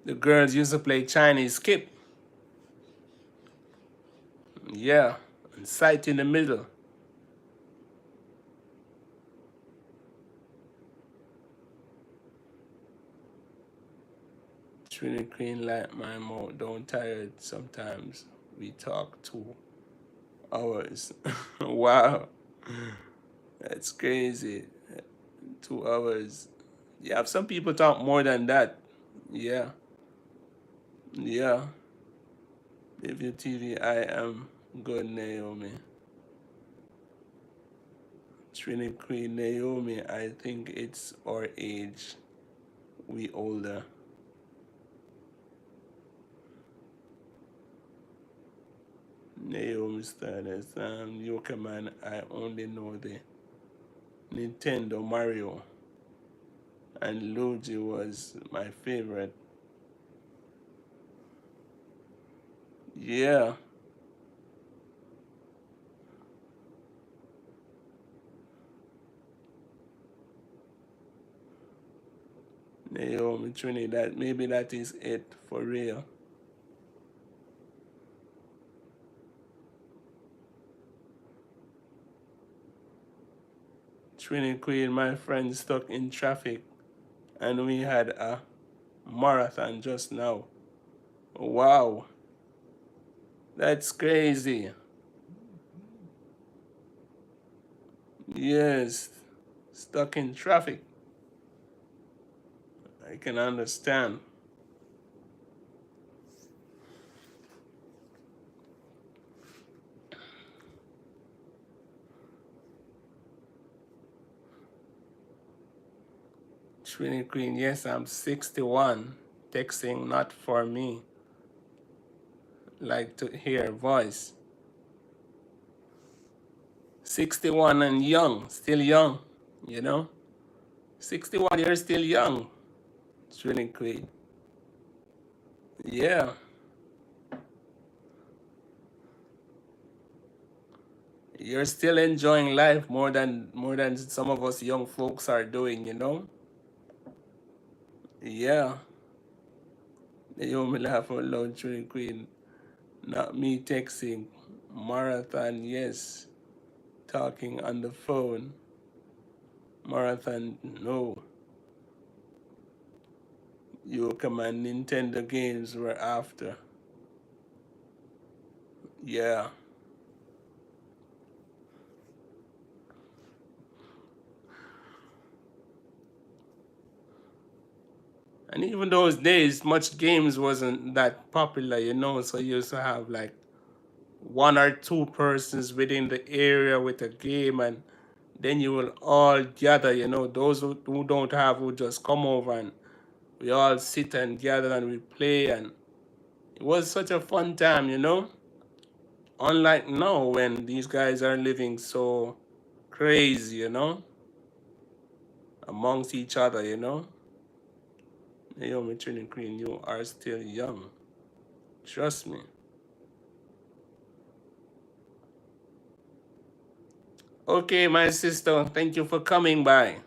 The girls used to play Chinese skip. Yeah. And sight in the middle. Trinity Queen like my mouth. Don't tired sometimes. We talk 2 hours. Wow. That's crazy. 2 hours. Yeah, some people talk more than that. Yeah, yeah. If your TV, I am good, Naomi. Trinity Queen Naomi, I think it's our age. We older. Naomi status. Yoka man, I only know the Nintendo Mario and Luigi was my favorite. Yeah, Naomi Trinidad. Maybe that is it for real. Trinity Queen, my friend, stuck in traffic, and we had a marathon just now. Wow, that's crazy. Yes, stuck in traffic. I can understand. Trinity Queen, yes, I'm 61. Texting not for me. Like to hear voice. 61 and young, still young, you know? 61, you're still young. Trinity Queen. Yeah, you're still enjoying life more than some of us young folks are doing, you know? Yeah. You me laugh out loud, Trinity Queen. Not me texting. Marathon, yes. Talking on the phone. Marathon, no. You come and Nintendo games were after. Yeah. And even those days, much games wasn't that popular, you know. So you used to have like one or two persons within the area with a game, and then you will all gather, you know. Those who don't have will just come over and we all sit and gather and we play, and it was such a fun time, you know. Unlike now when these guys are living so crazy, you know, amongst each other, you know. Naomi Trinity Queen, you are still young. Trust me. Okay, my sister, thank you for coming by.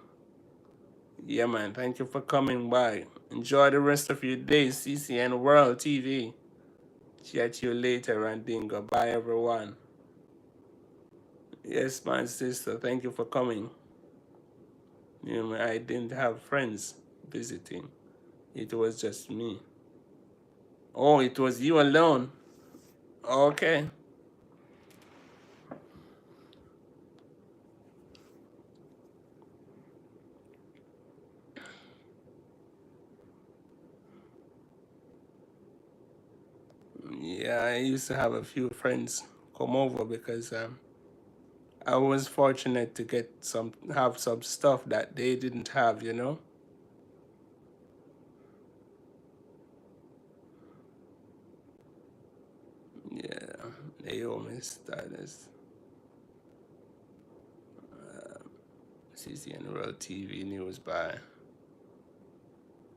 Yeah, man, thank you for coming by. Enjoy the rest of your day, CCN World TV. Chat you later, and dingo. Bye, everyone. Yes, my sister, thank you for coming. You know, I didn't have friends visiting. It was just me. Oh, it was you alone. Okay. Yeah, I used to have a few friends come over because I was fortunate to have some stuff that they didn't have, you know. Yeah, Naomi status, CCN World TV News by.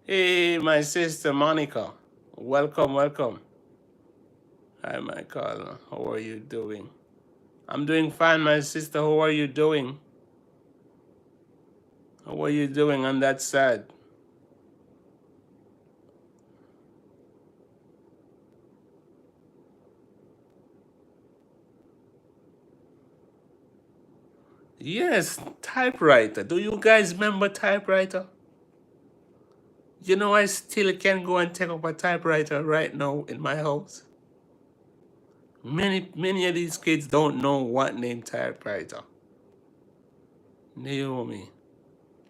Hey, my sister Monica, welcome, welcome. Hi, Michael. How are you doing? I'm doing fine, my sister. How are you doing? How are you doing on that side? Yes, typewriter. Do you guys remember typewriter? You know, I still can go and take up a typewriter right now in my house. Many of these kids don't know what name typewriter. Naomi.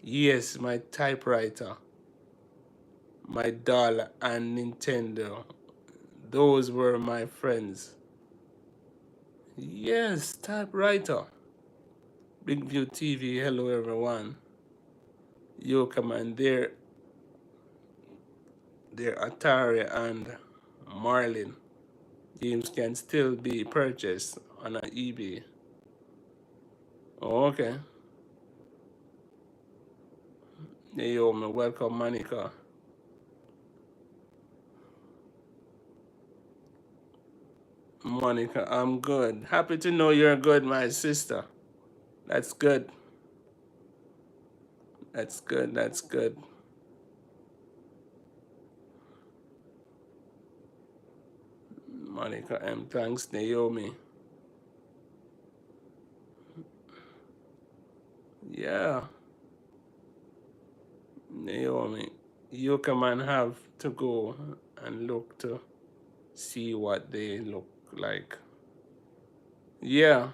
Yes, my typewriter, my doll, and Nintendo. Those were my friends. Yes, typewriter. Big View TV, hello everyone. Yo, come on, their Atari and Marlin games can still be purchased on an eBay. Oh, okay. Hey, yo, me welcome Monica. Monica, I'm good. Happy to know you're good, my sister. That's good. That's good. That's good. Monica M. Thanks, Naomi. Yeah, Naomi. You come and have to go and look to see what they look like. Yeah,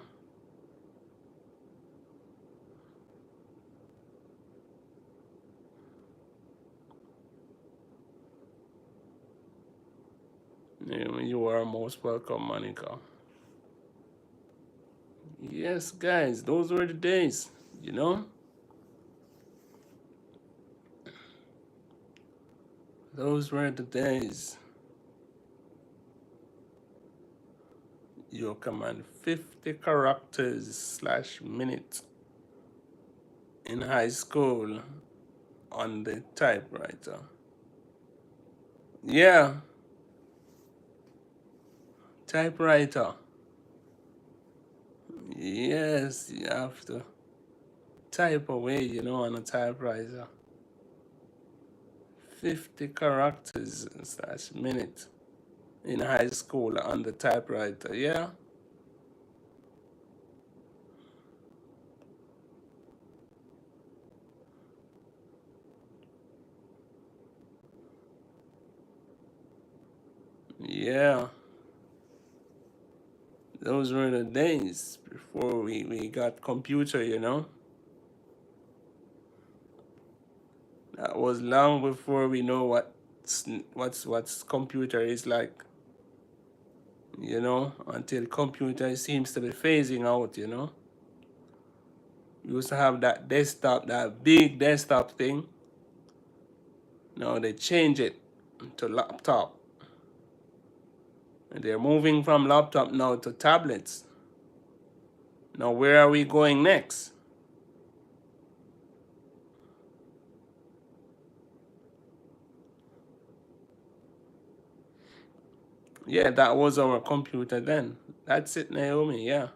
Naomi, you are most welcome, Monica. Yes, guys, those were the days, you know? Those were the days. You command 50 characters slash minute in high school on the typewriter. Yeah, typewriter. Yes, you have to type away, on a typewriter. 50 characters slash minute in high school on the typewriter. Yeah, yeah. Those were the days before we got computer. That was long before we know what's computer is like, until computer seems to be phasing out. We used to have that desktop, that big desktop thing. Now they change it to laptop. And they're moving from laptop now to tablets. Now where are we going next? Yeah, that was our computer then. That's it, Naomi, yeah.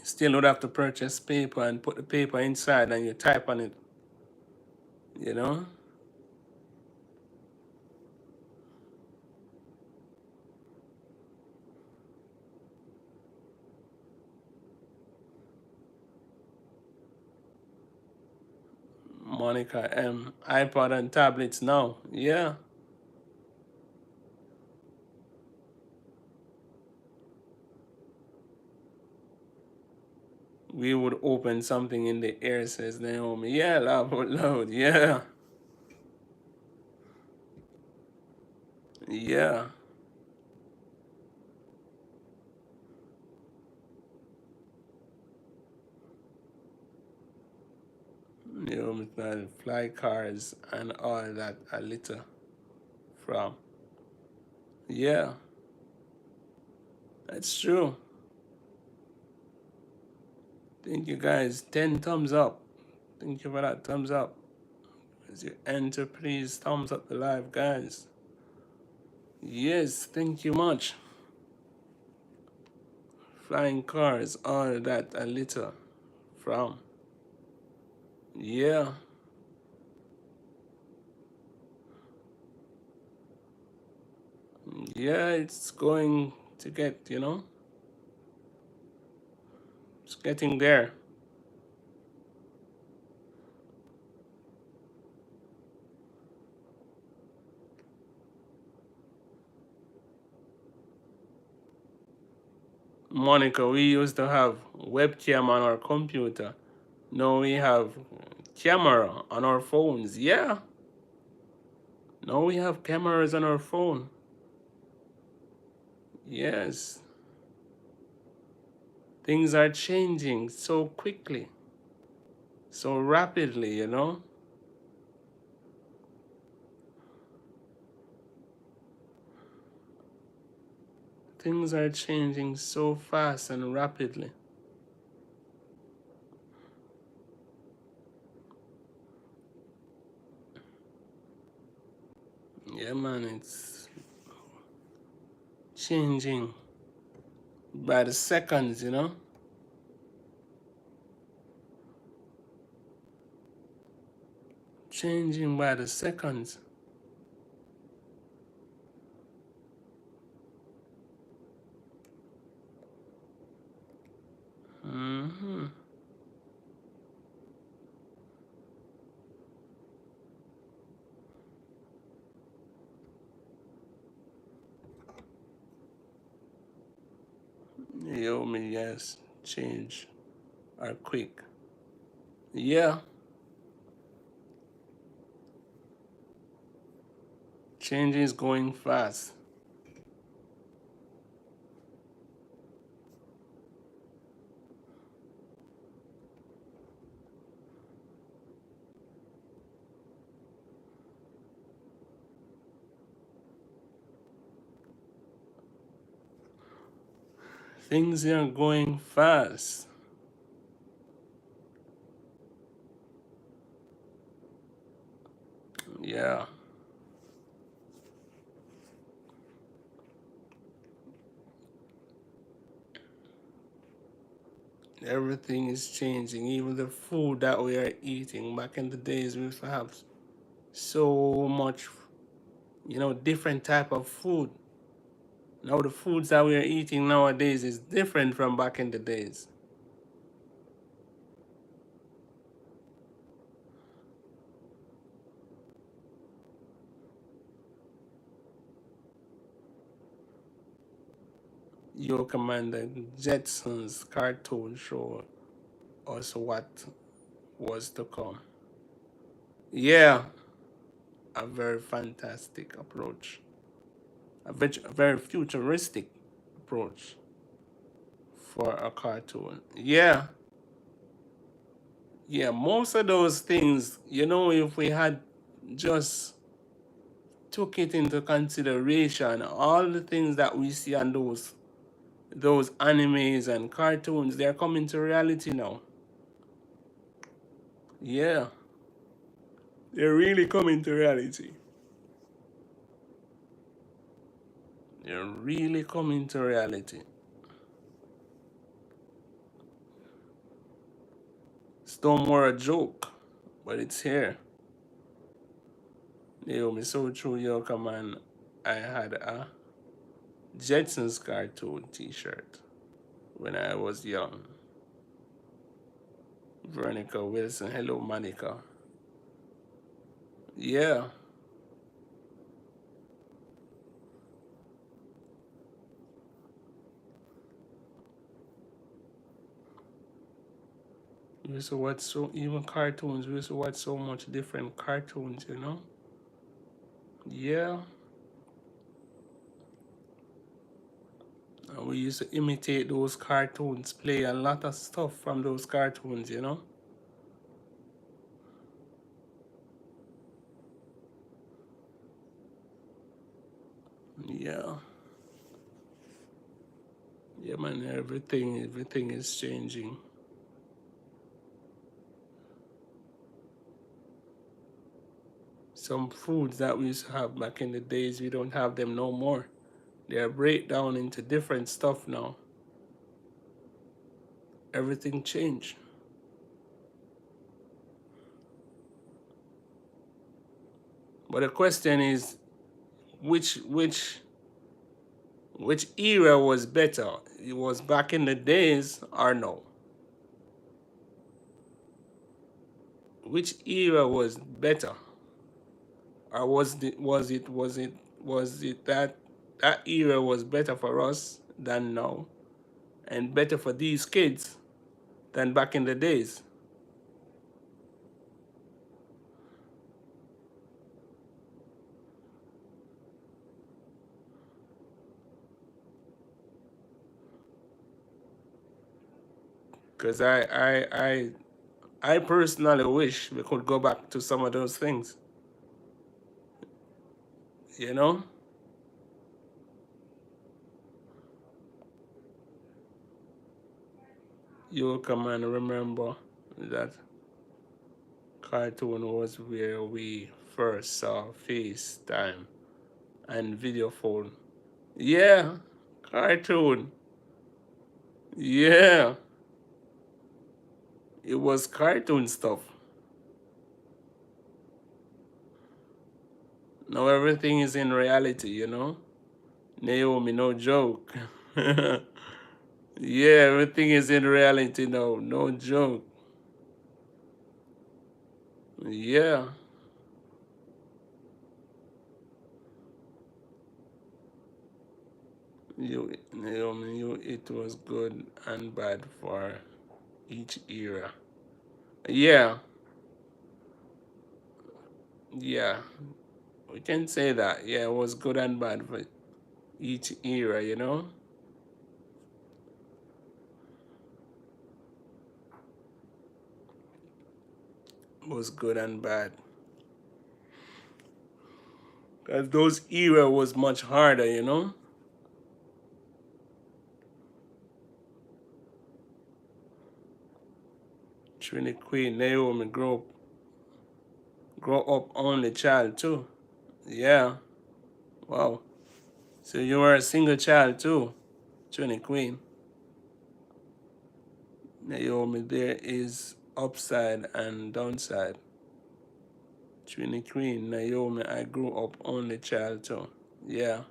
Still would have to purchase paper and put the paper inside and you type on it, you know? Monica M. iPod and tablets now. Yeah. We would open something in the air, says Naomi. Yeah, laugh out loud. Yeah. Yeah. Naomi said fly cars and all that a little from. Yeah, that's true. Thank you guys. 10 thumbs up. Thank you for that thumbs up. As you enter, please thumbs up the live, guys. Yes, thank you much. Flying cars, all that a little from. Yeah, yeah, it's going to get, it's getting there. Monica, we used to have webcam on our computer. Now we have camera on our phones. Yeah, now we have cameras on our phone. Yes, things are changing so quickly, so rapidly, you know? Things are changing so fast and rapidly. Yeah, man, it's changing by the seconds, you know? Changing by the seconds. Mm-hmm. Yo, me, yes, change are quick. Yeah, change is going fast. Things are going fast. Yeah, everything is changing. Even the food that we are eating. Back in the days, we used to have so much, different type of food. Now the foods that we are eating nowadays is different from back in the days. Yo, Commander, Jetsons cartoon show us what was to come. Yeah, a very fantastic approach. A very futuristic approach for a cartoon. Yeah, yeah, most of those things, if we had just took it into consideration, all the things that we see on those animes and cartoons, they're coming to reality now. Yeah, they're really coming to reality. They're really coming to reality. It's no more a joke, but it's here. Yo, me so true, yo, come on. I had a Jetsons cartoon t-shirt when I was young. Veronica Wilson, hello, Monica. Yeah, we used to watch even cartoons, we used to watch so much different cartoons. Yeah, and we used to imitate those cartoons, play a lot of stuff from those cartoons. Yeah, yeah, man, everything is changing. Some foods that we used to have back in the days, we don't have them no more. They are break down into different stuff now. Everything changed. But the question is, which which era was better? It was back in the days or no? Which era was better? Or was it that era was better for us than now? and better for these kids than back in the days. Because I personally wish we could go back to some of those things, you know? You will come and remember that cartoon was where we first saw FaceTime and video phone. Yeah, cartoon. Yeah, it was cartoon stuff. Now everything is in reality, you know? Naomi, no joke. Yeah, everything is in reality now, no joke. Yeah, Naomi, it was good and bad for each era. Yeah, yeah, we can say that. Yeah, it was good and bad for each era, you know? It was good and bad. Because those era was much harder, you know? Trinity Queen, Naomi grow up only child too. Yeah, wow. So you were a single child too, Trinity Queen. Naomi, there is upside and downside. Trinity Queen, Naomi, I grew up only child too. Yeah,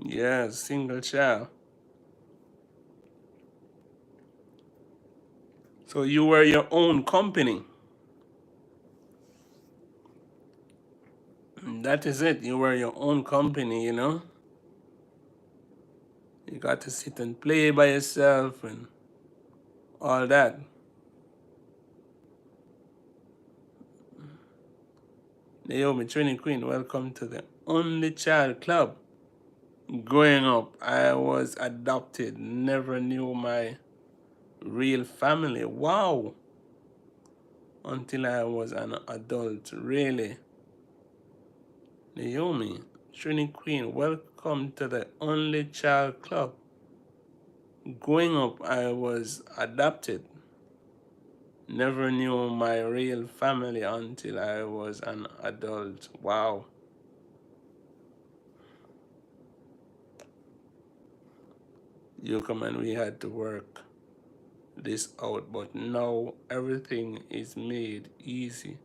yeah, single child. So you were your own company. That is it. You were your own company, you know? You got to sit and play by yourself and all that. Naomi, Trinity Queen, welcome to the Only Child Club. Growing up, I was adopted, never knew my real family. Wow! Until I was an adult, really. Naomi, Trinity Queen, welcome to the Only Child Club. Growing up, I was adopted, never knew my real family until I was an adult. Wow. You come and we had to work this out, but now everything is made easy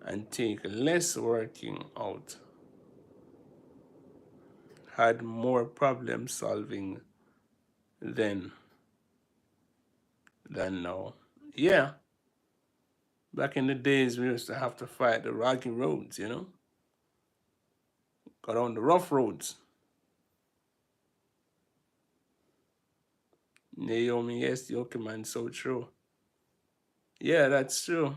and take less working out. Had more problem solving then than now. Yeah, back in the days we used to have to fight the rocky roads, you know, got on the rough roads. Naomi, yes, okay, man, so true. Yeah, that's true.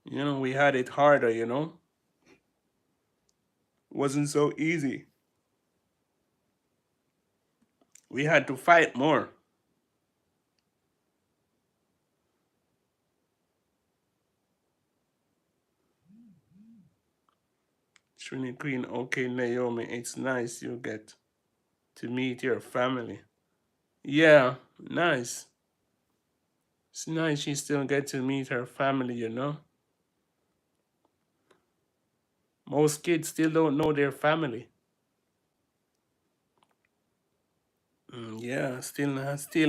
You know, we had it harder, you know, wasn't so easy. We had to fight more. Trinity Queen, okay, Naomi, it's nice you get to meet your family. Yeah, nice. It's nice she still get to meet her family, you know. Most kids still don't know their family. Yeah, still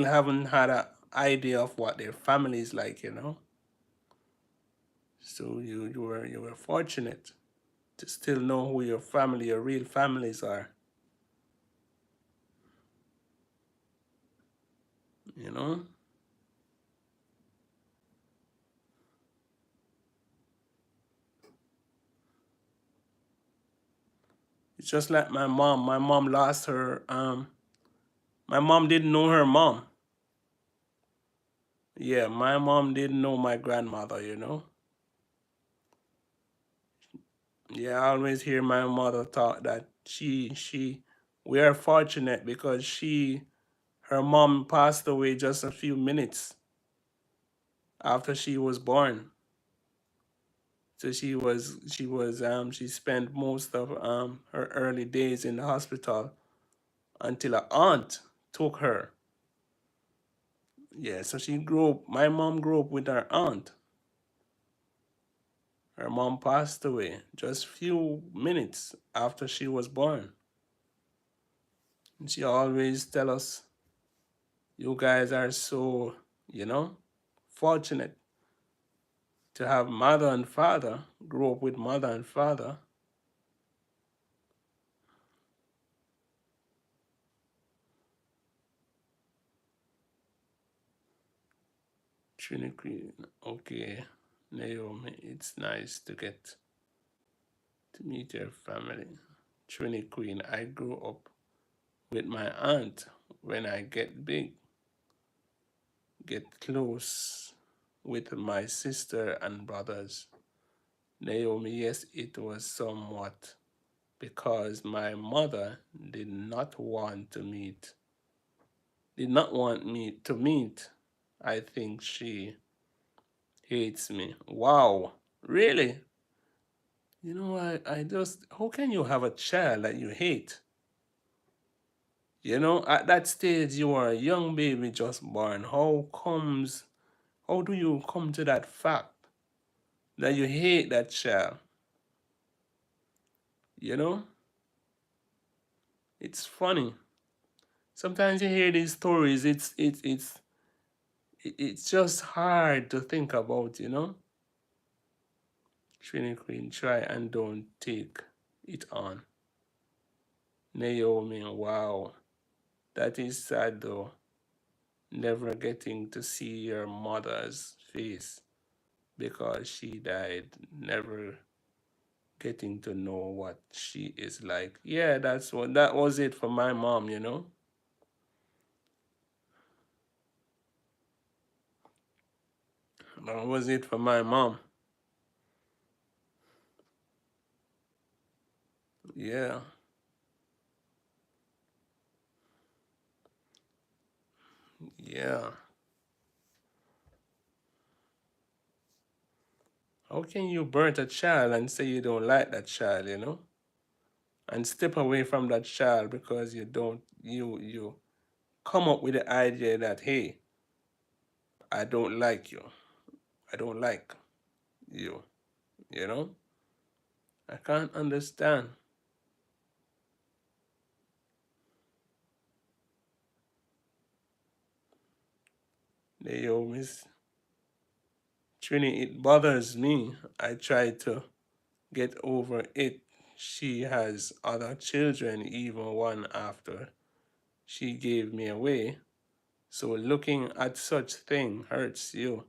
haven't had an idea of what their family is like, you know. So you were fortunate to still know who your family, your real families are, you know. just like my mom. My mom lost her. My mom didn't know her mom. Yeah, my mom didn't know my grandmother. Yeah, I always hear my mother talk that we are fortunate because her mom passed away just a few minutes after she was born. So she spent most of her early days in the hospital until her aunt took her. Yeah, so my mom grew up with her aunt. Her mom passed away just few minutes after she was born. And she always tell us, you guys are so, you know, fortunate to have mother and father, grow up with mother and father. Trinity, okay. Naomi, it's nice to get to meet your family. Trini Queen, I grew up with my aunt. When I get close with my sister and brothers. Naomi, yes, it was somewhat because my mother did not want me to meet. I think she hates me. Wow, really? I just, how can you have a child that you hate? At that stage, you are a young baby just born. How do you come to that fact that you hate that child? You know, it's funny. Sometimes you hear these stories, it's just hard to think about. Trini Queen, try and don't take it on. Naomi, wow, that is sad though. Never getting to see your mother's face because she died. Never getting to know what she is like. Yeah, that was it for my mom. That was it for my mom. Yeah. Yeah. How can you burn a child and say you don't like that child? And step away from that child because you don't you come up with the idea that, hey, I don't like you. I don't like you. You know? I can't understand. Miss Trini, it bothers me. I try to get over it. She has other children, even one after she gave me away. So looking at such thing hurts you.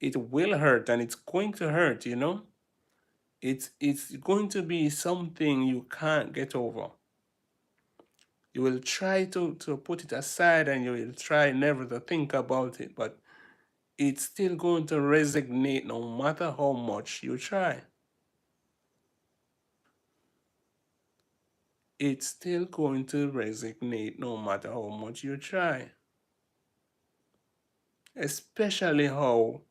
It will hurt and it's going to hurt. It's going to be something you can't get over. You will try to put it aside and you will try never to think about it, but it's still going to resonate no matter how much you try. It's still going to resonate no matter how much you try. Especially how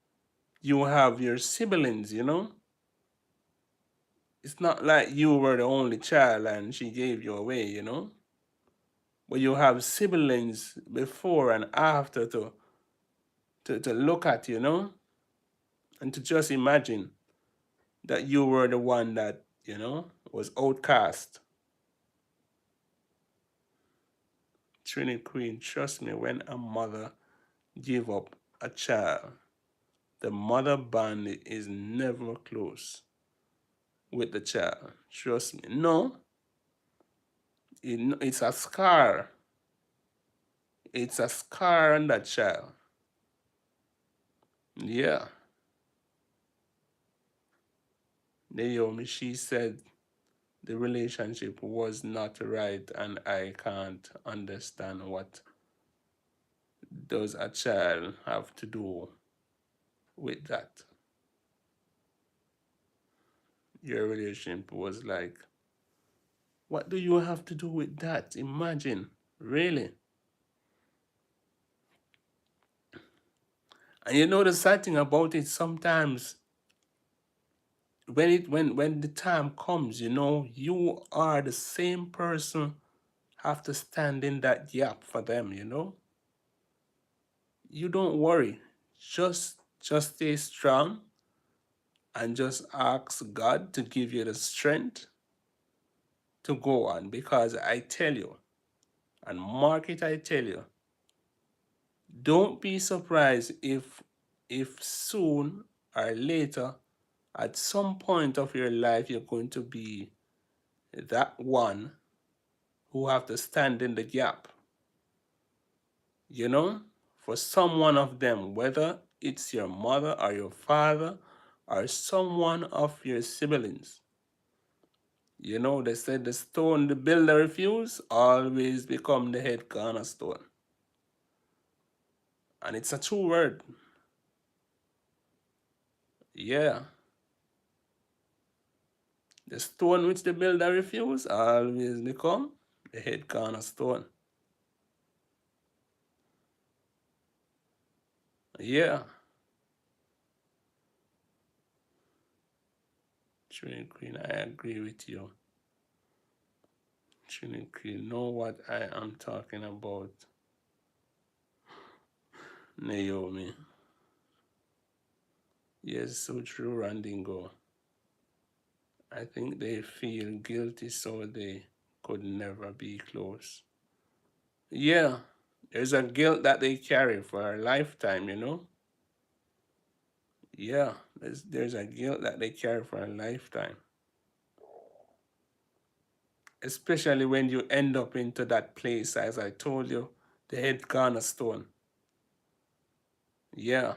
you have your siblings. It's not like you were the only child and she gave you away. But you have siblings before and after to look at, and to just imagine that you were the one that was outcast. Trinity Queen, trust me, when a mother give up a child, the mother bond is never close with the child. Trust me. No, it's a scar. It's a scar on that child. Yeah. Naomi, she said the relationship was not right, and I can't understand what does a child have to do with that. Your relationship was like, what do you have to do with that? Imagine, really. And you know the sad thing about it, sometimes when the time comes, you are the same person have to stand in that gap for them. You don't worry. Just stay strong and just ask God to give you the strength to go on, because I tell you, and mark it, I tell you, don't be surprised if soon or later, at some point of your life, you're going to be that one who have to stand in the gap, you know, for someone of them, whether it's your mother or your father or someone of your siblings. They said the stone the builder refuse always become the head cornerstone. And it's a true word. Yeah. The stone which the builder refuse always become the head cornerstone. Yeah. Trinity Queen, I agree with you. Trinity Queen, know what I am talking about. Naomi. Yes, so true, Randingo. I think they feel guilty, so they could never be close. Yeah, there's a guilt that they carry for a lifetime. Yeah, there's a guilt that they carry for a lifetime. Especially when you end up into that place, as I told you, the head cornerstone. Yeah.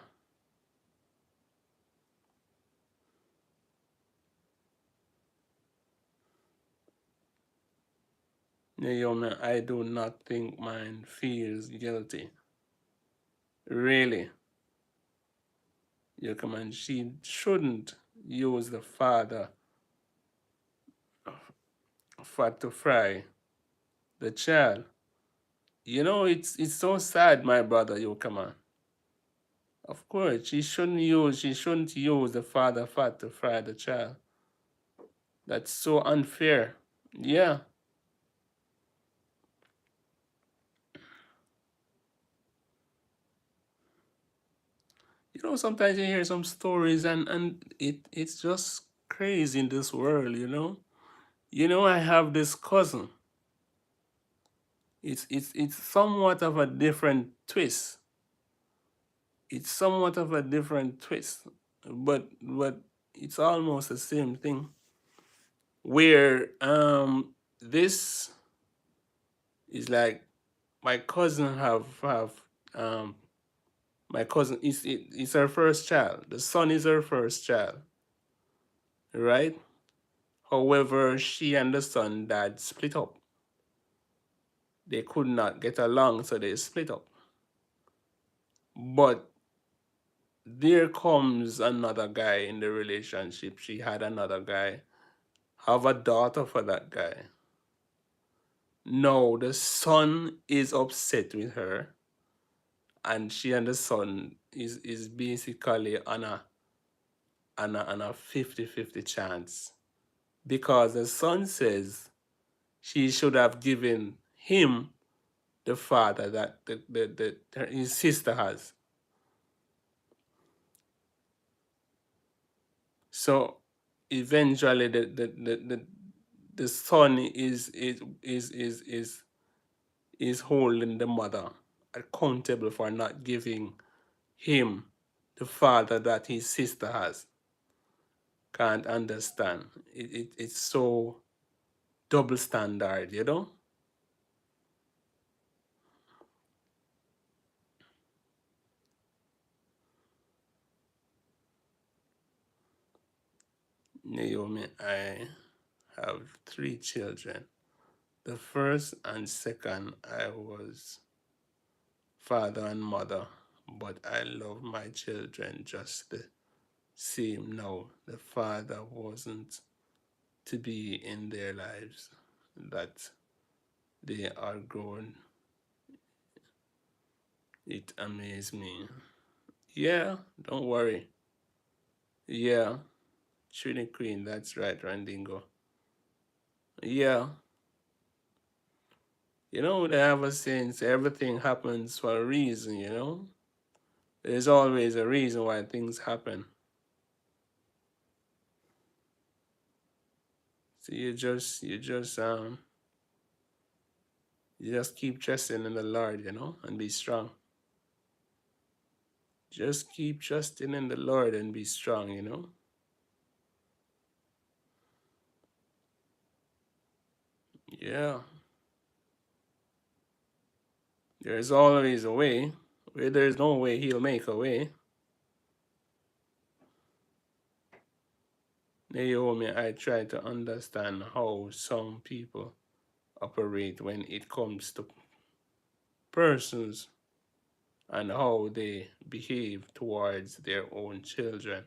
Naomi, I do not think mine feels guilty. Really. You come and she shouldn't use the father fat to fry the child. It's so sad, my brother, you come on. Of course, she shouldn't use the father fat to fry the child. That's so unfair. Yeah. Sometimes you hear some stories, and it's just crazy in this world. I have this cousin. It's somewhat of a different twist. It's somewhat of a different twist, but it's almost the same thing. Where this is like my cousin have um my cousin is her first child. The son is her first child, right? However, she and the son dad split up. They could not get along, so they split up. But there comes another guy in the relationship. She had another guy, have a daughter for that guy. No, the son is upset with her, and she and the son is basically on a 50-50 chance, because the son says she should have given him the father that his sister has. So eventually the son is holding the mother accountable for not giving him the father that his sister has. Can't understand. It's so double standard. Naomi, I have three children. The first and second, I was father and mother, but I love my children just the same now. The father wasn't to be in their lives, that they are grown. It amazed me. Yeah, don't worry. Yeah, Trini Queen, that's right, Randingo. Yeah, they have a sense everything happens for a reason, There's always a reason why things happen. So you just keep trusting in the Lord, and be strong. Just keep trusting in the Lord and be strong. Yeah, there's always a way. Where there's no way, He'll make a way. Naomi, I try to understand how some people operate when it comes to persons and how they behave towards their own children.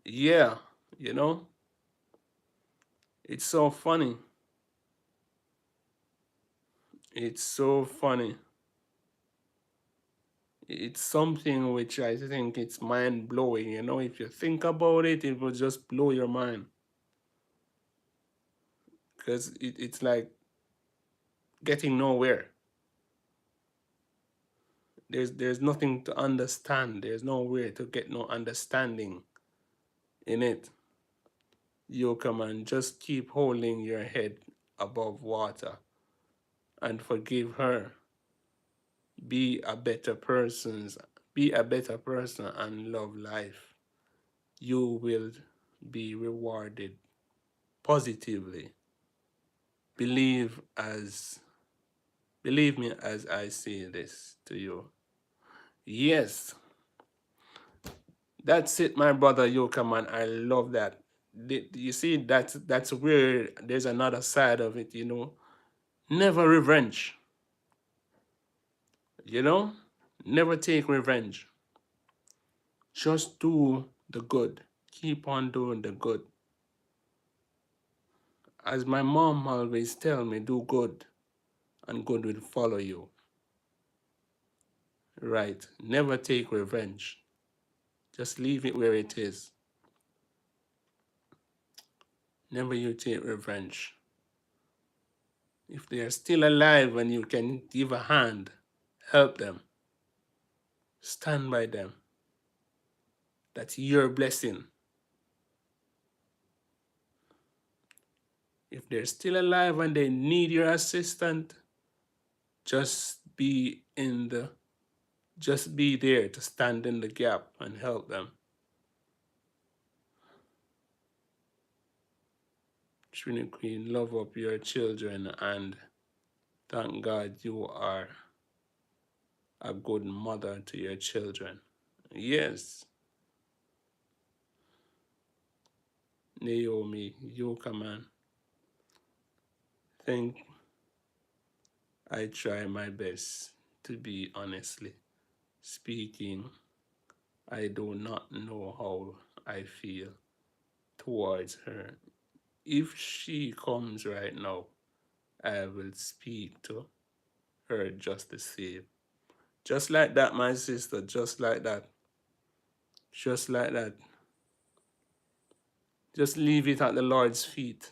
Yeah, you know, it's so funny. It's so funny. It's something which I think it's mind blowing. If you think about it, it will just blow your mind because it's like getting nowhere. There's nothing to understand. There's nowhere to get no understanding in it. You come and just keep holding your head above water and forgive her. Be a better person. Be a better person and love life. You will be rewarded positively. Believe as believe me as I say this to you. Yes, that's it, my brother Yoka man. I love that. You see, that's where there's another side of it. Never revenge. You know? Never take revenge. Just do the good. Keep on doing the good. As my mom always tell me, do good and good will follow you. Right. Never take revenge. Just leave it where it is. Never you take revenge. If they are still alive and you can give a hand, help them. Stand by them. That's your blessing. If they're still alive and they need your assistance, just just be there to stand in the gap and help them. Trinity Queen, love up your children and thank God you are a good mother to your children. Yes, Naomi, you come on. Think I try my best to be honestly speaking. I do not know how I feel towards her. If she comes right now, I will speak to her just the same. Just like that, my sister, just like that. Just like that. Just leave it at the Lord's feet.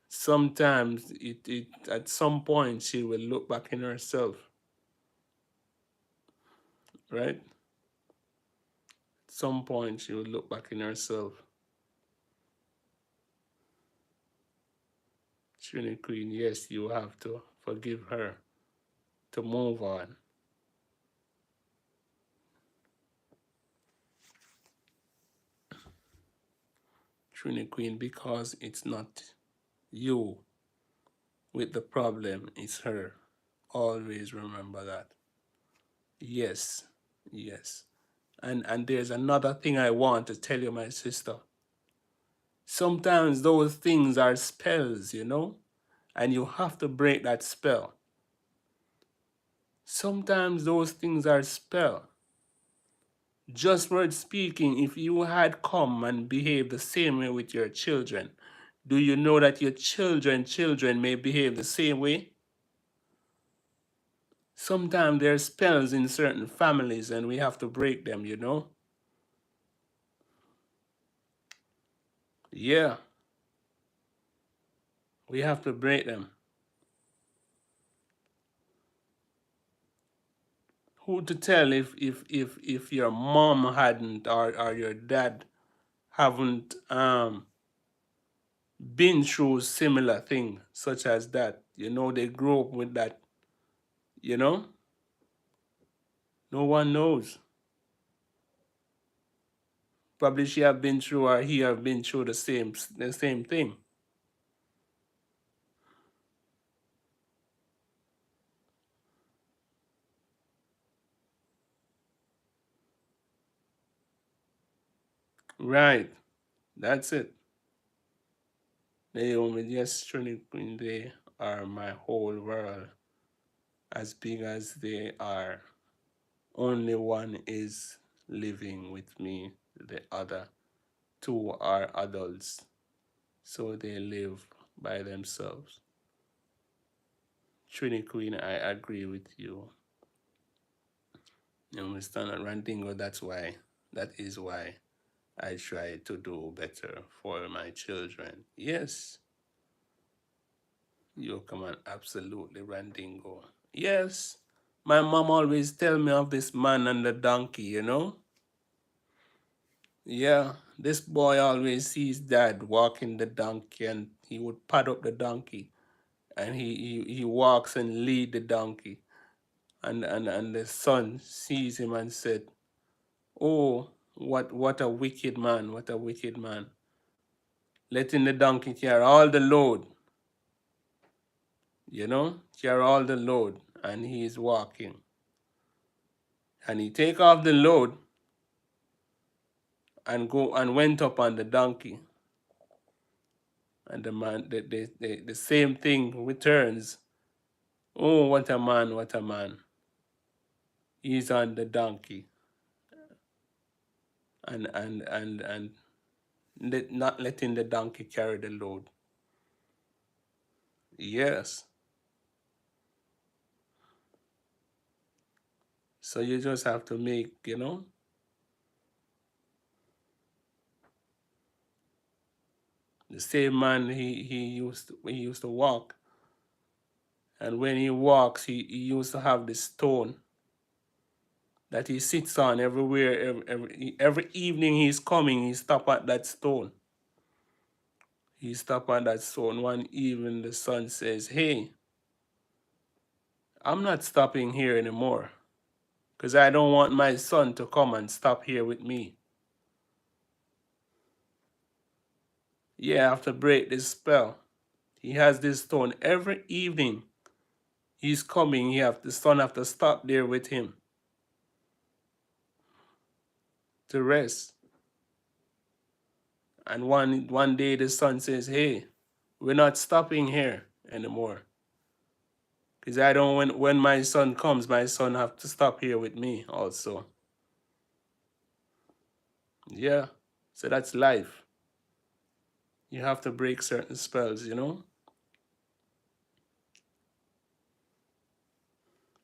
Sometimes it at some point she will look back in herself, right? At some point she will look back in herself. Trinity Queen, yes, you have to forgive her to move on. Trinity Queen, because it's not you with the problem, it's her. Always remember that. Yes, yes. And there's another thing I want to tell you, my sister. Sometimes those things are spells, you know, and you have to break that spell. Sometimes those things are spell. Just word speaking, if you had come and behaved the same way with your children, do you know that your children may behave the same way? Sometimes there are spells in certain families and we have to break them, you know? Yeah, we have to break them. Who to tell if your mom hadn't or your dad haven't been through similar thing such as that? You know, they grew up with that, you know? No one knows. Probably she have been through or he have been through the same thing. Right. That's it. Naomi, yes, Trinity Queen, they are my whole world. As big as they are, only one is living with me, the other two are adults, so they live by themselves. Trini Queen, I agree with you. You understand that Randingo, that is why I try to do better for my children. Yes, you come on, absolutely Randingo. Yes, my mom always tell me of this man and the donkey, you know? Yeah, this boy always sees dad walking the donkey and he would pad up the donkey and he walks and lead the donkey. And the son sees him and said, oh, what a wicked man, what a wicked man. Letting the donkey carry all the load, you know, carry all the load and he is walking. And he take off the load and go and went up on the donkey. And the man, the same thing returns. Oh, what a man, what a man. He's on the donkey and not letting the donkey carry the load. Yes. So you just have to make, you know, the same man he used to walk. And when he walks, he used to have this stone that he sits on everywhere. Every evening he's coming, he stop at that stone. He stop at that stone. One evening the son says, hey, I'm not stopping here anymore because I don't want my son to come and stop here with me. Yeah, I have to break this spell. He has this stone every evening. He's coming. The son have to stop there with him to rest. And one day the son says, hey, we're not stopping here anymore. Because I don't when my son comes, my son have to stop here with me also. Yeah. So that's life. You have to break certain spells, you know?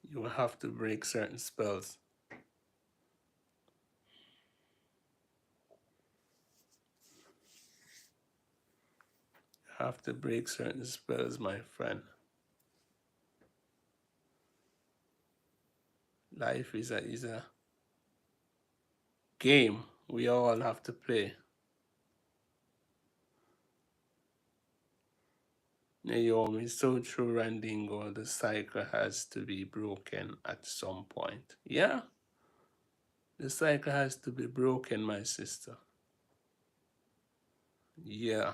You have to break certain spells. You have to break certain spells, my friend. Life is a game we all have to play. Naomi, so true, Randingo. The cycle has to be broken at some point. Yeah, the cycle has to be broken, my sister. Yeah.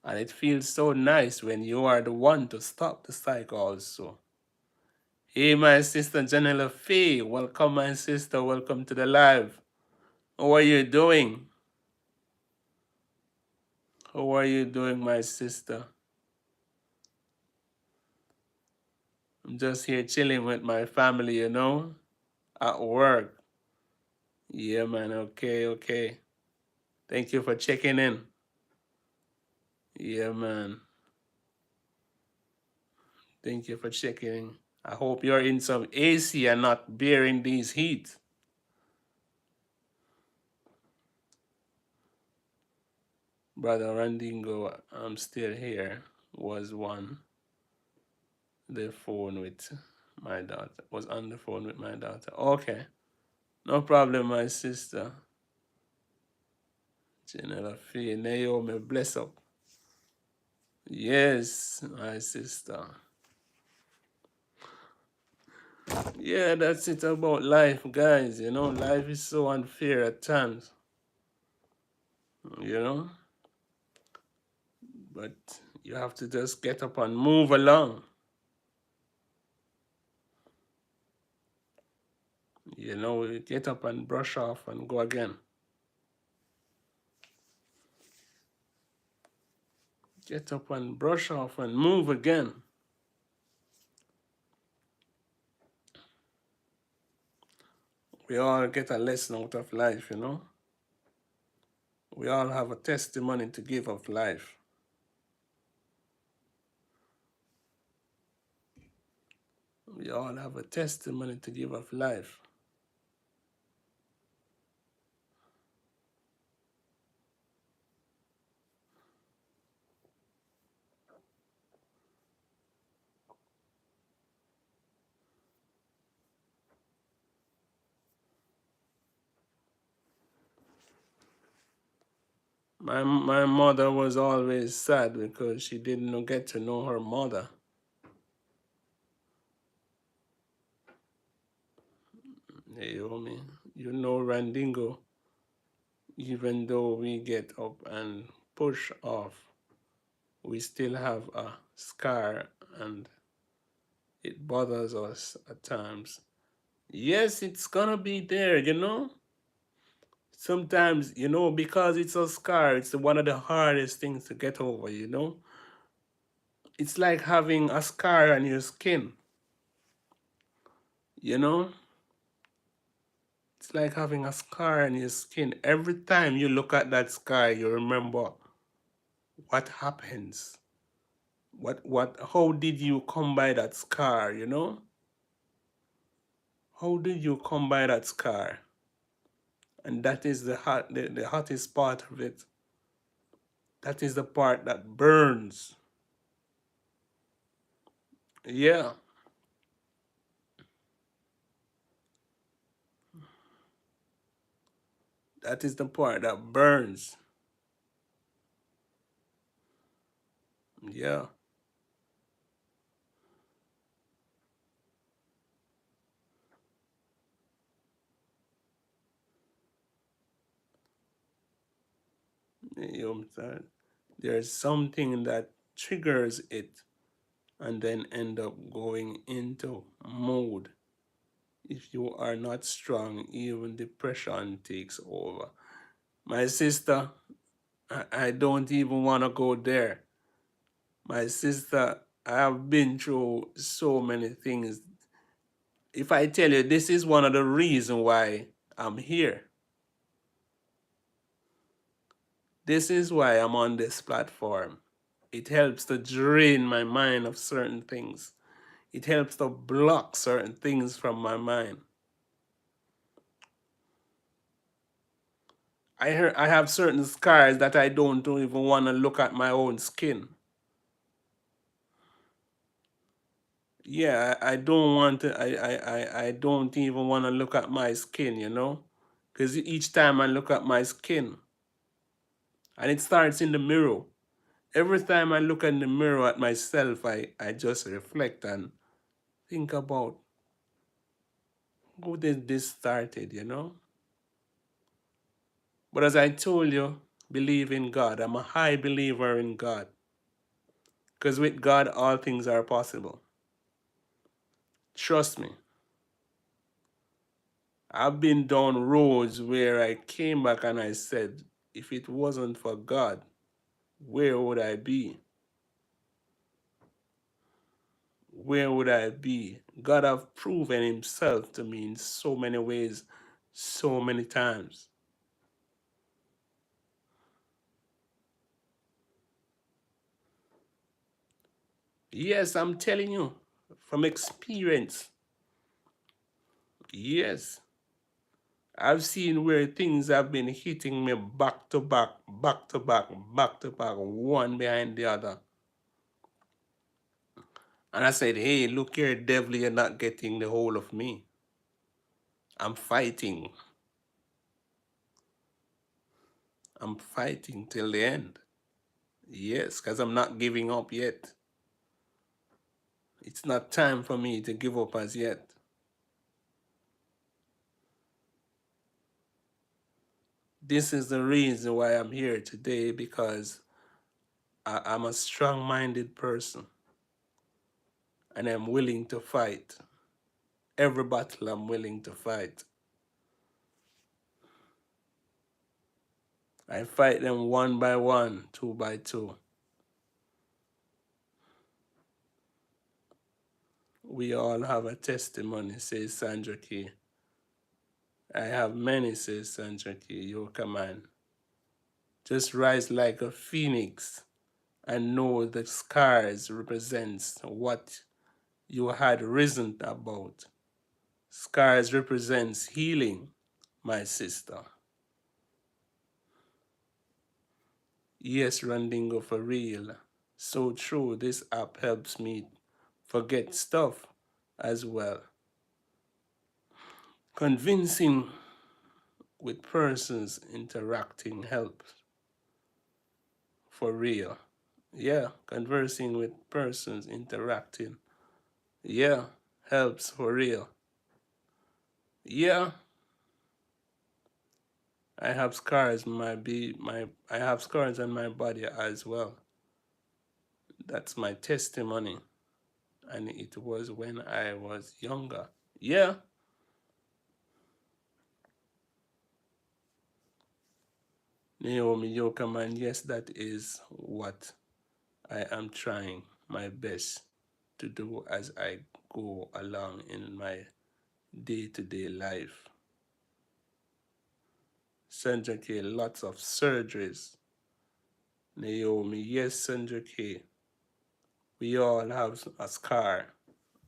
And it feels so nice when you are the one to stop the cycle also. Hey, my sister Janella Faye. Welcome, my sister. Welcome to the live. How are you doing? How are you doing, my sister? I'm just here chilling with my family, at work. Yeah, man. Okay, okay. Thank you for checking in. Yeah, man. Thank you for checking in. I hope you're in some AC and not bearing these heat. Brother Randingo, I'm still here, was one. The phone with my daughter, was on the phone with my daughter. Okay, no problem, my sister. Janella Fee, Naomi, bless up. Yes, my sister. Yeah, that's it about life, guys. Life is so unfair at times, you know, but you have to just get up and move along. Get up and brush off and go again. Get up and brush off and move again. We all get a lesson out of life. We all have a testimony to give of life. We all have a testimony to give of life. My mother was always sad because she didn't get to know her mother. Naomi, Randingo, even though we get up and push off, we still have a scar and it bothers us at times. Yes, it's gonna be there. Sometimes, because it's a scar, it's one of the hardest things to get over. It's like having a scar on your skin, you know? It's like having a scar on your skin. Every time you look at that scar, you remember what happens. How did you come by that scar? How did you come by that scar? And that is the hottest part of it. That is the part that burns. Yeah, that is the part that burns. Yeah. There's something that triggers it and then end up going into mode. If you are not strong, even depression takes over. My sister, I don't even want to go there. My sister, I have been through so many things. If I tell you, this is one of the reasons why I'm here. This is why I'm on this platform. It helps to drain my mind of certain things. It helps to block certain things from my mind. I have certain scars that I don't even want to look at my own skin. Yeah, I don't want to, I don't even want to look at my skin. Because each time I look at my skin, and it starts in the mirror. Every time I look in the mirror at myself, I just reflect and think about how did this started. But as I told you, believe in God. I'm a high believer in God. Because with God, all things are possible. Trust me. I've been down roads where I came back and I said, if it wasn't for God, where would I be? Where would I be? God have proven himself to me in so many ways, so many times. Yes, I'm telling you from experience. Yes, I've seen where things have been hitting me back to back, back to back, back to back, one behind the other. And I said, hey, look here, devil, you're not getting the whole of me. I'm fighting. I'm fighting till the end. Yes, because I'm not giving up yet. It's not time for me to give up as yet. This is the reason why I'm here today, because I'm a strong-minded person and I'm willing to fight. Every battle I'm willing to fight. I fight them one by one, two by two. We all have a testimony, says Sandra Key. I have many, says Sandra Key. Your command. Just rise like a phoenix and know the scars represents what you had risen about. Scars represents healing, my sister. Yes, Randingo, for real. So true, this app helps me forget stuff as well. Convincing with persons interacting helps for real. Yeah, conversing with persons interacting. Yeah, helps for real. Yeah, I have scars I have scars on my body as well. That's my testimony. And it was when I was younger. Yeah. Naomi Yokaman, yes, that is what I am trying my best to do as I go along in my day-to-day life. Sandra K, lots of surgeries. Naomi, yes, Sandra K. We all have a scar.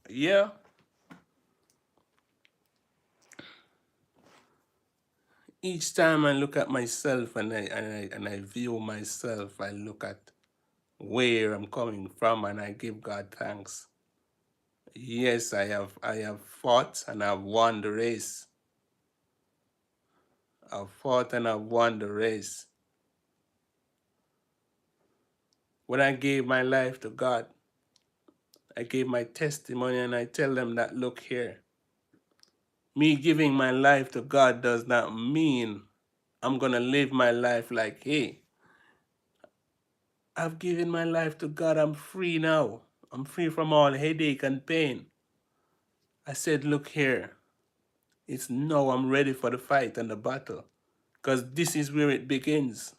Yeah. Each time I look at myself and I view myself, I look at where I'm coming from and I give God thanks. Yes, I have fought and I've won the race. I've fought and I've won the race. When I gave my life to God, I gave my testimony and I tell them that, look here, me giving my life to God does not mean I'm going to live my life like, hey, I've given my life to God, I'm free now. I'm free from all headache and pain. I said, look here, it's now I'm ready for the fight and the battle, because this is where it begins.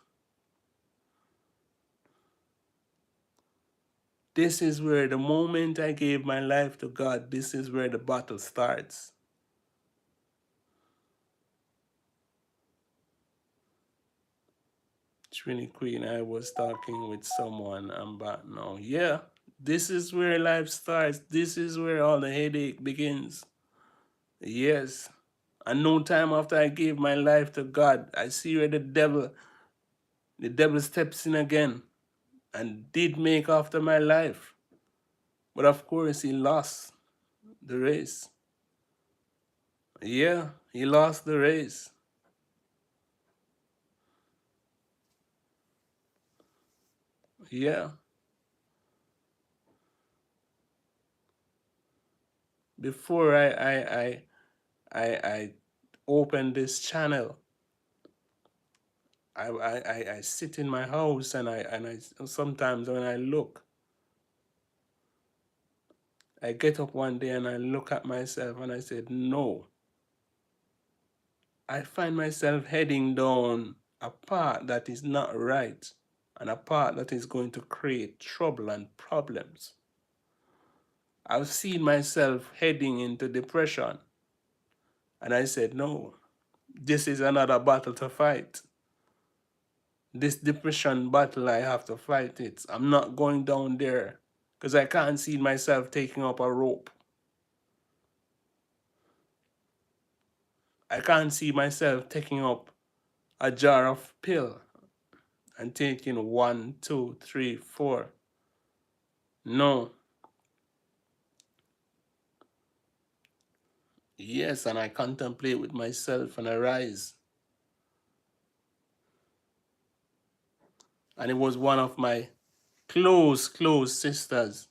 This is where the moment I gave my life to God, this is where the battle starts. Trini Queen, I was talking with someone, I'm back now. Yeah, this is where life starts. This is where all the headache begins. Yes. And no time after I gave my life to God, I see where the devil steps in again and did make after my life. But of course, he lost the race. Yeah, he lost the race. Yeah. Before I opened this channel, I sit in my house and I sometimes when I look, I get up one day and I look at myself and I said, no. I find myself heading down a path that is not right. and a path that is going to create trouble and problems. I've seen myself heading into depression, and I said, no, this is another battle to fight. This depression battle, I have to fight it. I'm not going down there because I can't see myself taking up a rope. I can't see myself taking up a jar of pill and taking 1, 2, 3, 4. No. Yes, and I contemplate with myself and I rise. And it was one of my close sisters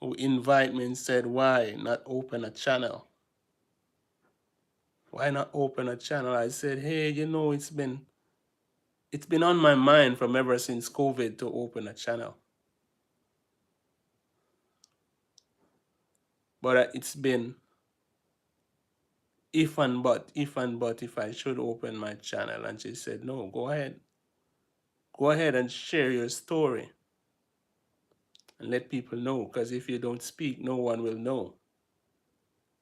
who invited me and said, why not open a channel? Why not open a channel? I said, hey, it's been on my mind from ever since COVID to open a channel. But it's been if and but if I should open my channel. And she said, no, go ahead. Go ahead and share your story and let people know, because if you don't speak, no one will know.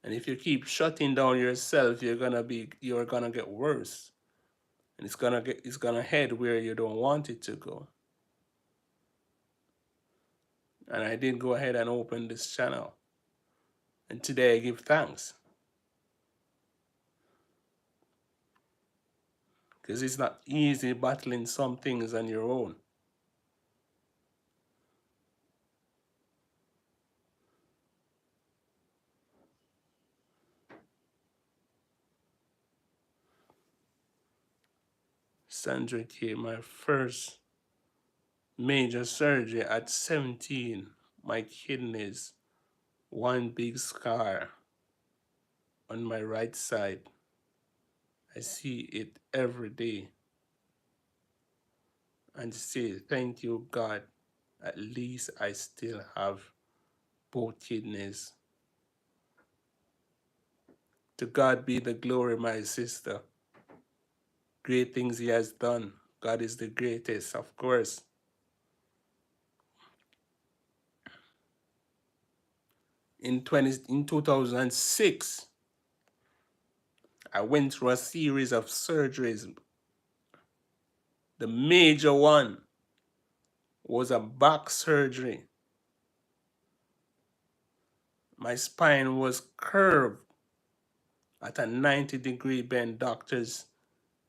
And if you keep shutting down yourself, you're gonna get worse. And it's gonna head where you don't want it to go. And I did go ahead and open this channel. And today I give thanks. Because it's not easy battling some things on your own. Sandra K, my first major surgery at 17, my kidneys, one big scar on my right side. I see it every day and say, thank you, God. At least I still have both kidneys. To God be the glory, my sister. Great things he has done. God is the greatest, of course. In 2006, I went through a series of surgeries. The major one was a back surgery. My spine was curved at a 90-degree bend. Doctors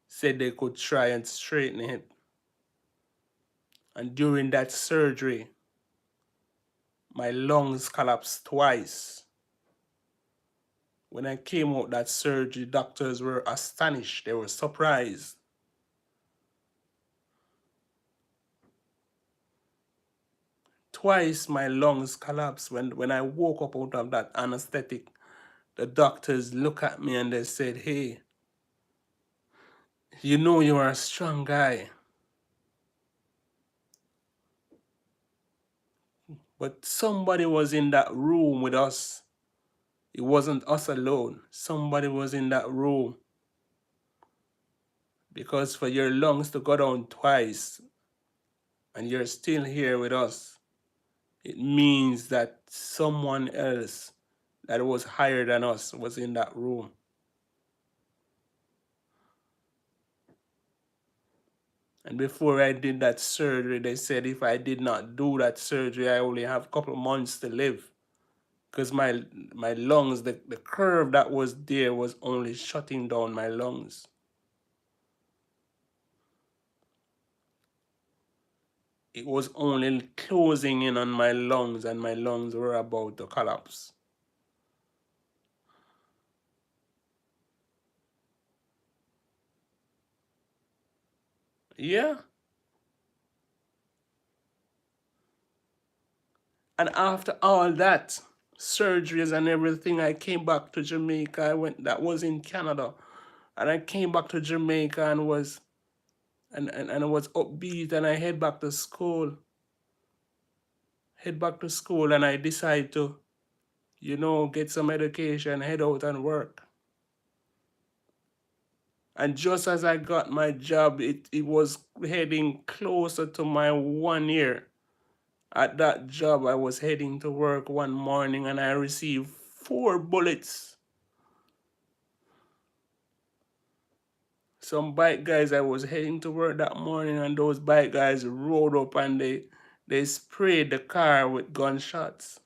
said they could try and straighten it. And during that surgery, my lungs collapsed twice. When I came out that surgery, doctors were astonished. They were surprised. Twice my lungs collapsed. When I woke up out of that anesthetic, the doctors looked at me and they said, hey, you know you are a strong guy. But somebody was in that room with us. It wasn't us alone. Somebody was in that room. Because for your lungs to go down twice and you're still here with us, it means that someone else that was higher than us was in that room. And before I did that surgery, they said if I did not do that surgery, I only have a couple months to live. Because my lungs, the curve that was there was only shutting down my lungs. It was only closing in on my lungs, and my lungs were about to collapse. Yeah. And after all that, surgeries and everything, I came back to Jamaica. That was in Canada. And I came back to Jamaica and was and I was upbeat, and I head back to school. And I decided to, get some education, head out and work. And just as I got my job, it was heading closer to my 1 year. At that job, I was heading to work one morning and I received 4 bullets. Some bike guys, I was heading to work that morning and those bike guys rode up and they sprayed the car with gunshots.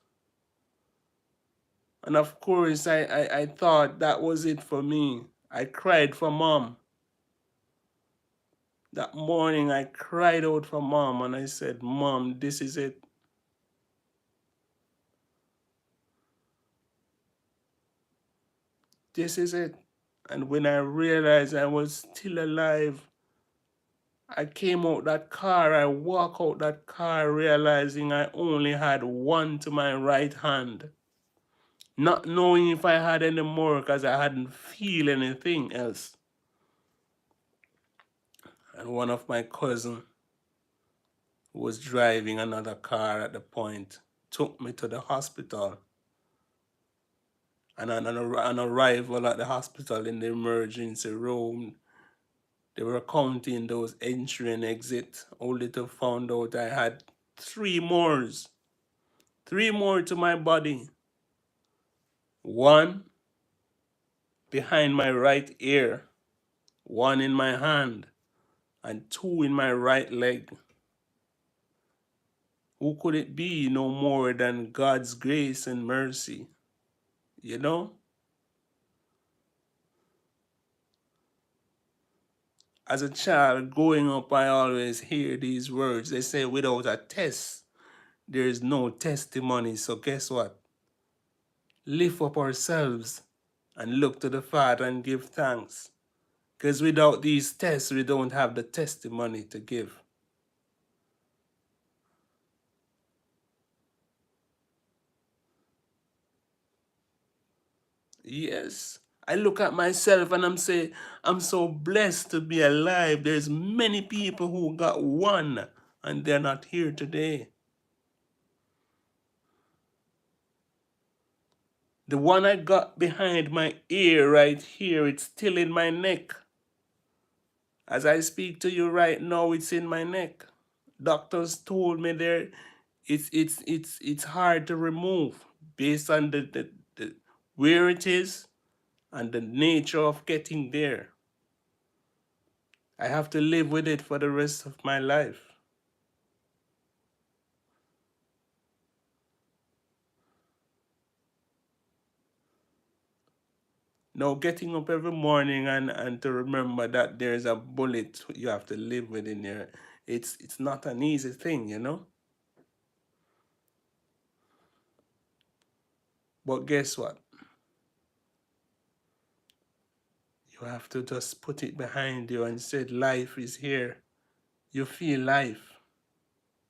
And of course, I thought that was it for me. I cried for mom. That morning, I cried out for mom and I said, Mom, this is it. This is it. And when I realized I was still alive, I came out that car, I walked out that car realizing I only had one to my right hand. Not knowing if I had any more because I hadn't feel anything else. And one of my cousins who was driving another car at the point took me to the hospital. And on an arrival at the hospital in the emergency room, they were counting those entry and exit, only to find out I had 3 more. 3 more to my body. One behind my right ear, one in my hand, and two in my right leg. Who could it be no more than God's grace and mercy? You know? As a child growing up, I always hear these words. They say, without a test, there is no testimony. So guess what? Lift up ourselves and look to the Father and give thanks. Because without these tests, we don't have the testimony to give. Yes. I look at myself and I'm so blessed to be alive. There's many people who got one and they're not here today. The one I got behind my ear right here, it's still in my neck. As I speak to you right now, it's in my neck. Doctors told me there it's hard to remove based on the where it is and the nature of getting there. I have to live with it for the rest of my life. Now, getting up every morning and to remember that there's a bullet you have to live with in there, it's not an easy thing, you know? But guess what? You have to just put it behind you and say, life is here. You feel life.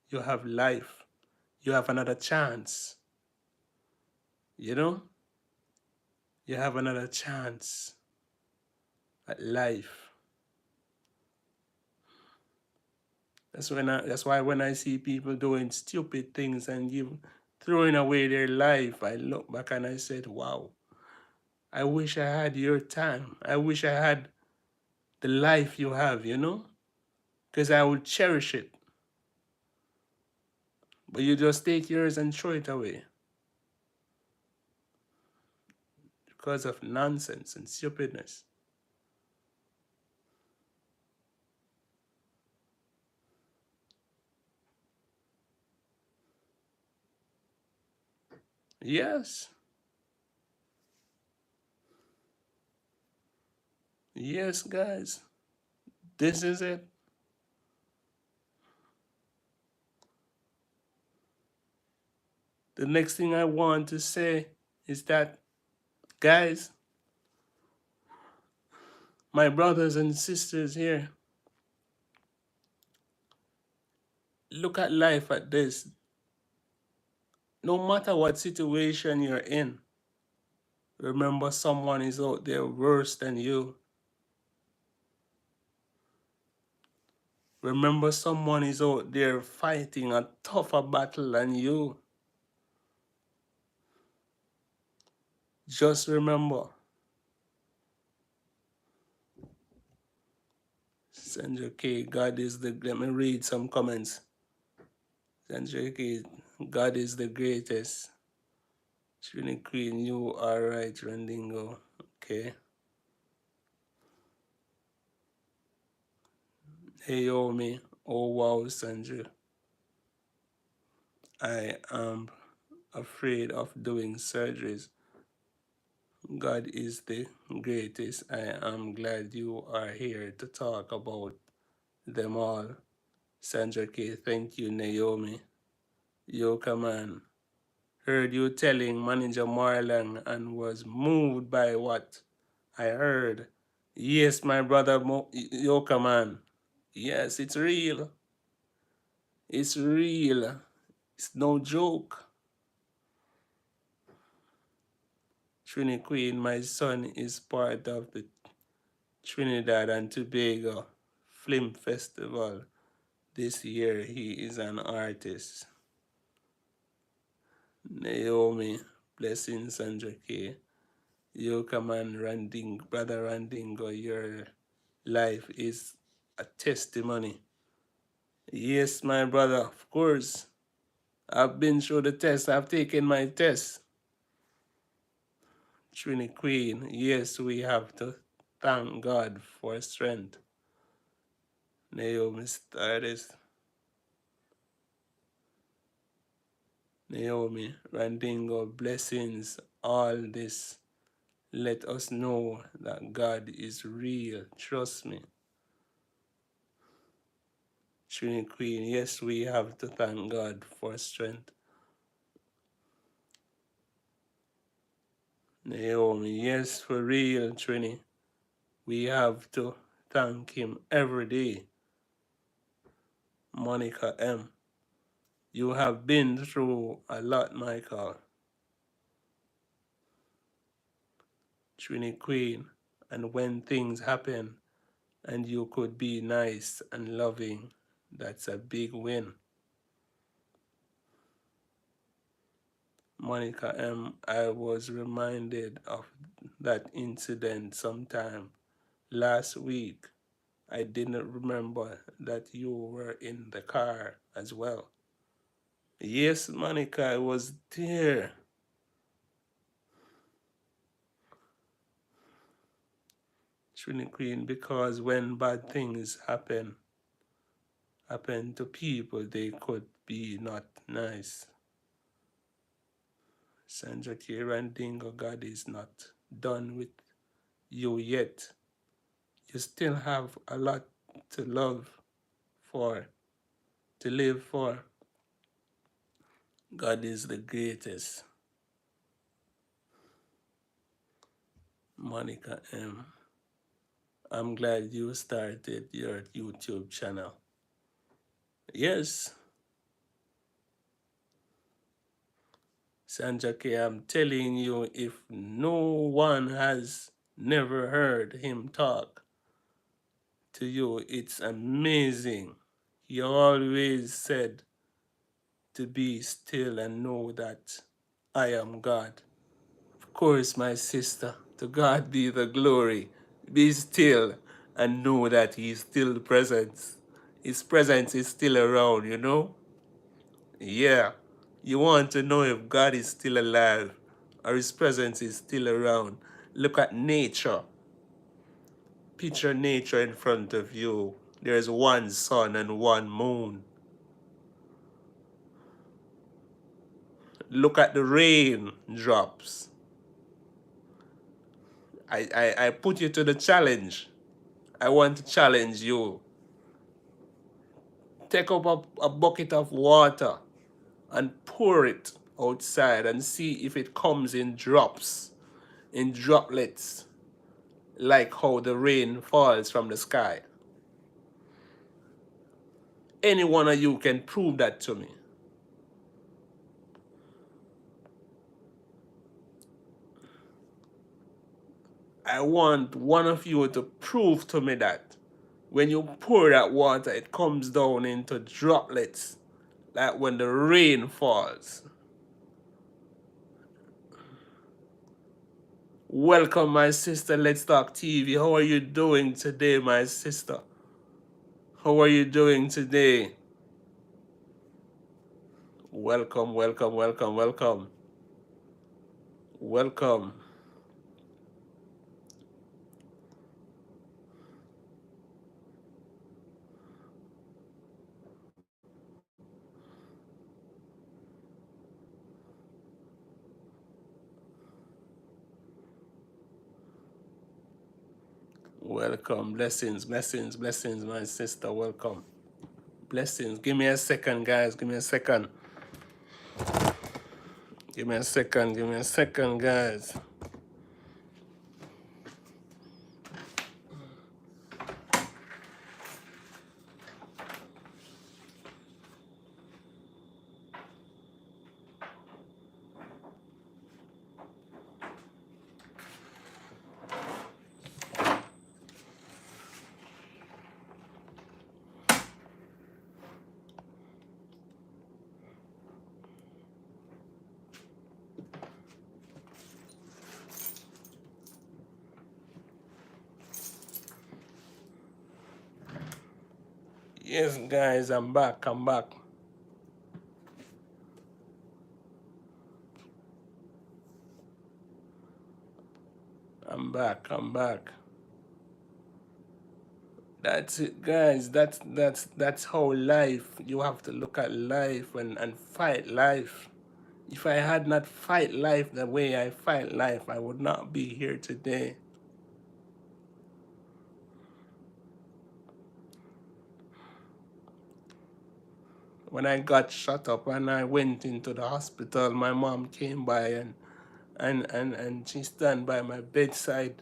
You have life. You have another chance. You know? You have another chance at life. That's why when I see people doing stupid things and throwing away their life, I look back and I said, wow, I wish I had your time. I wish I had the life you have, you know? Because I would cherish it. But you just take yours and throw it away because of nonsense and stupidness. Yes. Yes, guys. This is it. The next thing I want to say is that, guys, my brothers and sisters here, look at life at this. No matter what situation you're in, remember someone is out there worse than you. Remember someone is out there fighting a tougher battle than you. Just remember, Sandra K, God is the, let me read some comments. Sandra K, God is the greatest. Trini Queen, you are right, Randingo. Okay. Hey, Omi. Oh, wow, Sandra. I am afraid of doing surgeries. God is the greatest. I am glad you are here to talk about them all. Sandra K, thank you, Naomi. Yo, come on. Heard you telling Manager Marlon and was moved by what I heard. Yes, my brother, yo, come on. Yes, it's real. It's real. It's no joke. Trini Queen, my son is part of the Trinidad and Tobago Film Festival. This year he is an artist. Naomi, blessings, Sandra K. Yo, come on, Brother Randingo, your life is a testimony. Yes, my brother, of course. I've been through the test. I've taken my test. Trini Queen, yes, we have to thank God for strength. Naomi Stardust. Naomi, Randingo, blessings, all this. Let us know that God is real. Trust me. Trini Queen, yes, we have to thank God for strength. Naomi, yes, for real, Trini. We have to thank Him every day. Monica M. You have been through a lot, Michael. Trini Queen, and when things happen and you could be nice and loving, that's a big win. Monica M., I was reminded of that incident sometime last week. I didn't remember that you were in the car as well. Yes, Monica, I was there. Trini Queen, because when bad things happen to people, they could be not nice. Sandra K. Randingo, God is not done with you yet. You still have a lot to love for, to live for. God is the greatest. Monica M. I'm glad you started your YouTube channel. Yes. Sandra K, I'm telling you, if no one has never heard him talk to you, it's amazing. He always said to be still and know that I am God. Of course, my sister, to God be the glory. Be still and know that He is still present. His presence is still around, you know? Yeah. You want to know if God is still alive or His presence is still around. Look at nature. Picture nature in front of you. There's one sun and one moon. Look at the rain drops. I put you to the challenge. I want to challenge you. Take up a bucket of water and pour it outside and see if it comes in drops, in droplets, like how the rain falls from the sky. Any one of you can prove that to me. I want one of you to prove to me that when you pour that water, it comes down into droplets, like when the rain falls. Welcome, my sister. Let's Talk TV. How are you doing today, my sister? How are you doing today? Welcome, welcome, welcome, welcome. Welcome. Welcome. Blessings, blessings, blessings, my sister. Welcome. Blessings. Give me a second, guys. Give me a second. Give me a second. Give me a second, guys. Yes, guys, I'm back. I'm back. I'm back. I'm back. That's it, guys. That's how life. You have to look at life and fight life. If I had not fight life the way I fight life, I would not be here today. When I got shot up and I went into the hospital, my mom came by and she stand by my bedside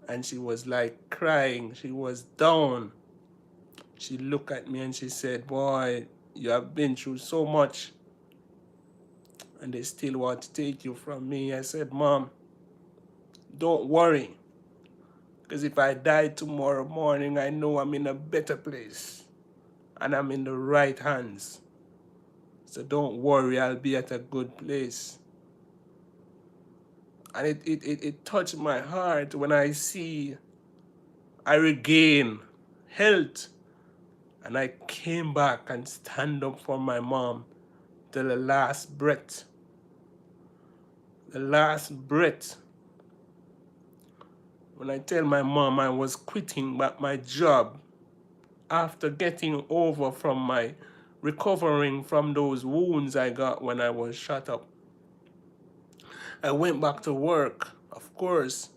and she was like crying. She was down. She looked at me and she said, "Boy, you have been through so much and they still want to take you from me." I said, "Mom, don't worry. Because if I die tomorrow morning, I know I'm in a better place and I'm in the right hands. So don't worry, I'll be at a good place." And it touched my heart when I see I regain health and I came back and stand up for my mom till the last breath. The last breath. When I tell my mom I was quitting back my job after getting over from my recovering from those wounds I got when I was shot up. I went back to work, of course,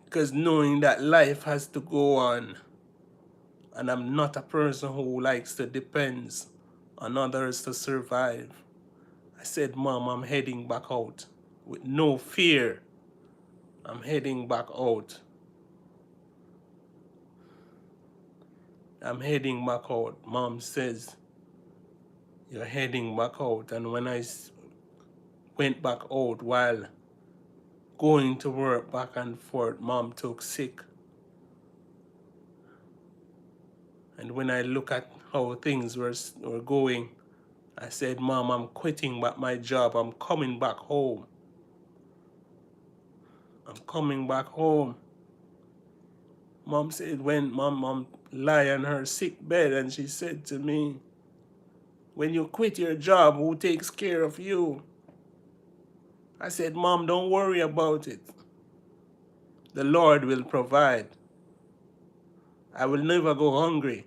because knowing that life has to go on. And I'm not a person who likes to depend on others to survive. I said, "Mom, I'm heading back out with no fear. I'm heading back out. I'm heading back out." Mom says, "You're heading back out." And when I went back out while going to work back and forth, Mom took sick. And when I look at how things were going, I said, "Mom, I'm quitting back my job. I'm coming back home. I'm coming back home." Mom said when mom lay on her sick bed and she said to me, "When you quit your job, who takes care of you?" I said, "Mom, don't worry about it. The Lord will provide. I will never go hungry.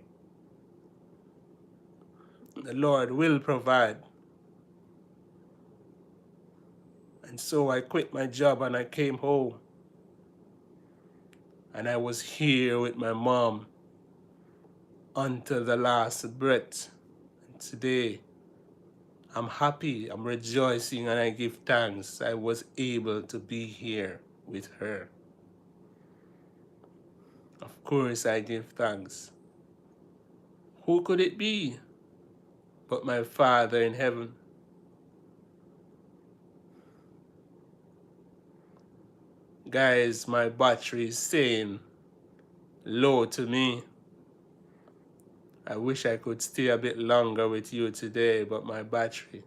The Lord will provide." And so I quit my job and I came home. And I was here with my mom until the last breath. And today, I'm happy, I'm rejoicing, and I give thanks I was able to be here with her. Of course, I give thanks. Who could it be but my Father in heaven? Guys, my battery is saying low to me. I wish I could stay a bit longer with you today, but my battery.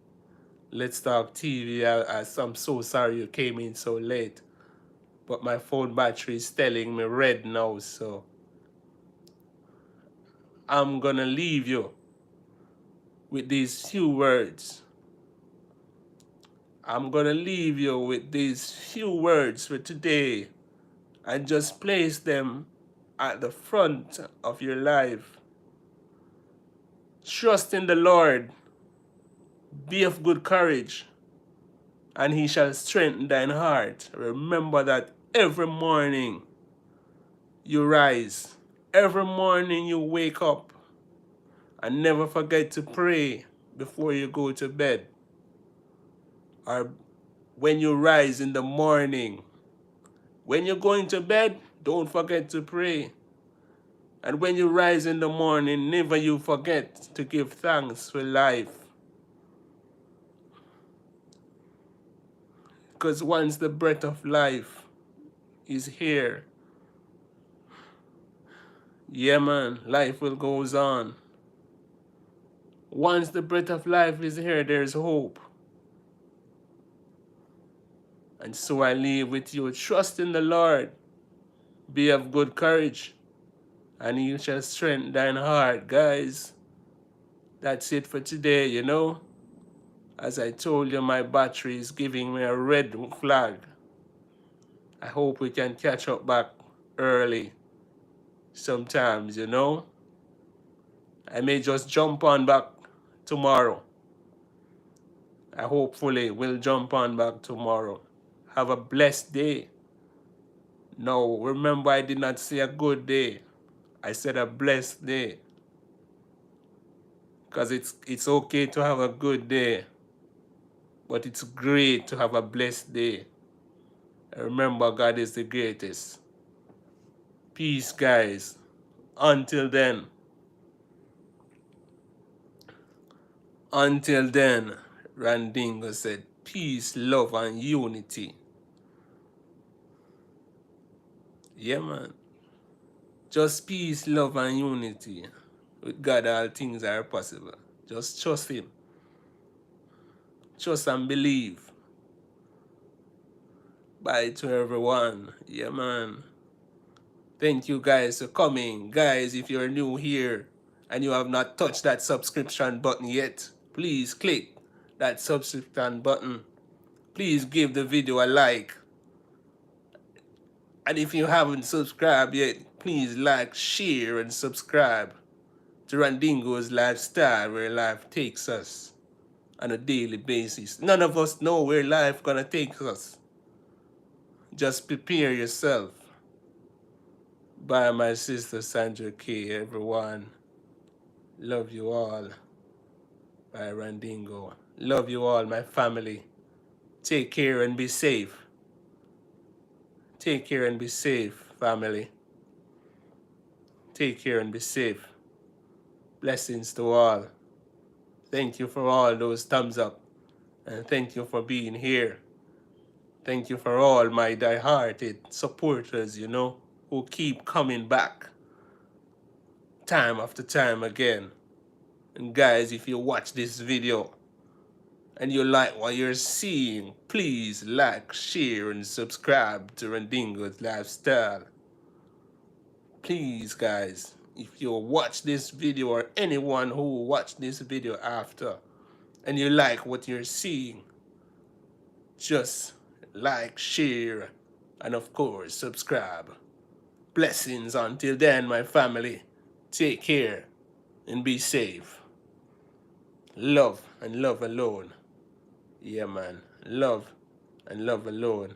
Let's Talk TV, I'm so sorry you came in so late, but my phone battery is telling me red now, so I'm gonna leave you with these few words. I'm gonna leave you with these few words for today and just place them at the front of your life. Trust in the Lord, be of good courage, and he shall strengthen thine heart. Remember that every morning you rise, every morning you wake up, and never forget to pray before you go to bed. Or when you rise in the morning, when you're going to bed, don't forget to pray. And when you rise in the morning, never you forget to give thanks for life. Because once the breath of life is here, yeah man, life will goes on. Once the breath of life is here, there's hope. And so I leave with you. Trust in the Lord. Be of good courage, and he shall strengthen thine heart. Guys, that's it for today, you know. As I told you, my battery is giving me a red flag. I hope we can catch up back early sometimes, you know. I may just jump on back tomorrow. I hopefully will jump on back tomorrow. Have a blessed day. No, remember I did not say a good day. I said a blessed day. Because it's okay to have a good day, but it's great to have a blessed day. And remember, God is the greatest. Peace, guys. Until then, Randingo said, peace, love, and unity. Yeah, man. Just peace, love, and unity. With God, all things are possible. Just trust him. Trust and believe. Bye to everyone. Yeah, man. Thank you guys for coming. Guys, if you're new here and you have not touched that subscription button yet, please click that subscription button. Please give the video a like. And if you haven't subscribed yet, please like, share, and subscribe to Randingo's Lifestyle, where life takes us on a daily basis. None of us know where life gonna take us. Just prepare yourself. Bye, my sister Sandra K. Everyone, love you all. Bye, Randingo. Love you all, my family. Take care and be safe. Take care and be safe, family. Take care and be safe. Blessings to all. Thank you for all those thumbs up. And thank you for being here. Thank you for all my die-hearted supporters, you know, who keep coming back time after time again. And guys, if you watch this video and you like what you're seeing, please like, share, and subscribe to Randingo's Lifestyle. Please, guys, if you watch this video or anyone who watched this video after and you like what you're seeing, just like, share, and of course, subscribe. Blessings until then, my family. Take care and be safe. Love and love alone. Yeah, man. Love and love alone.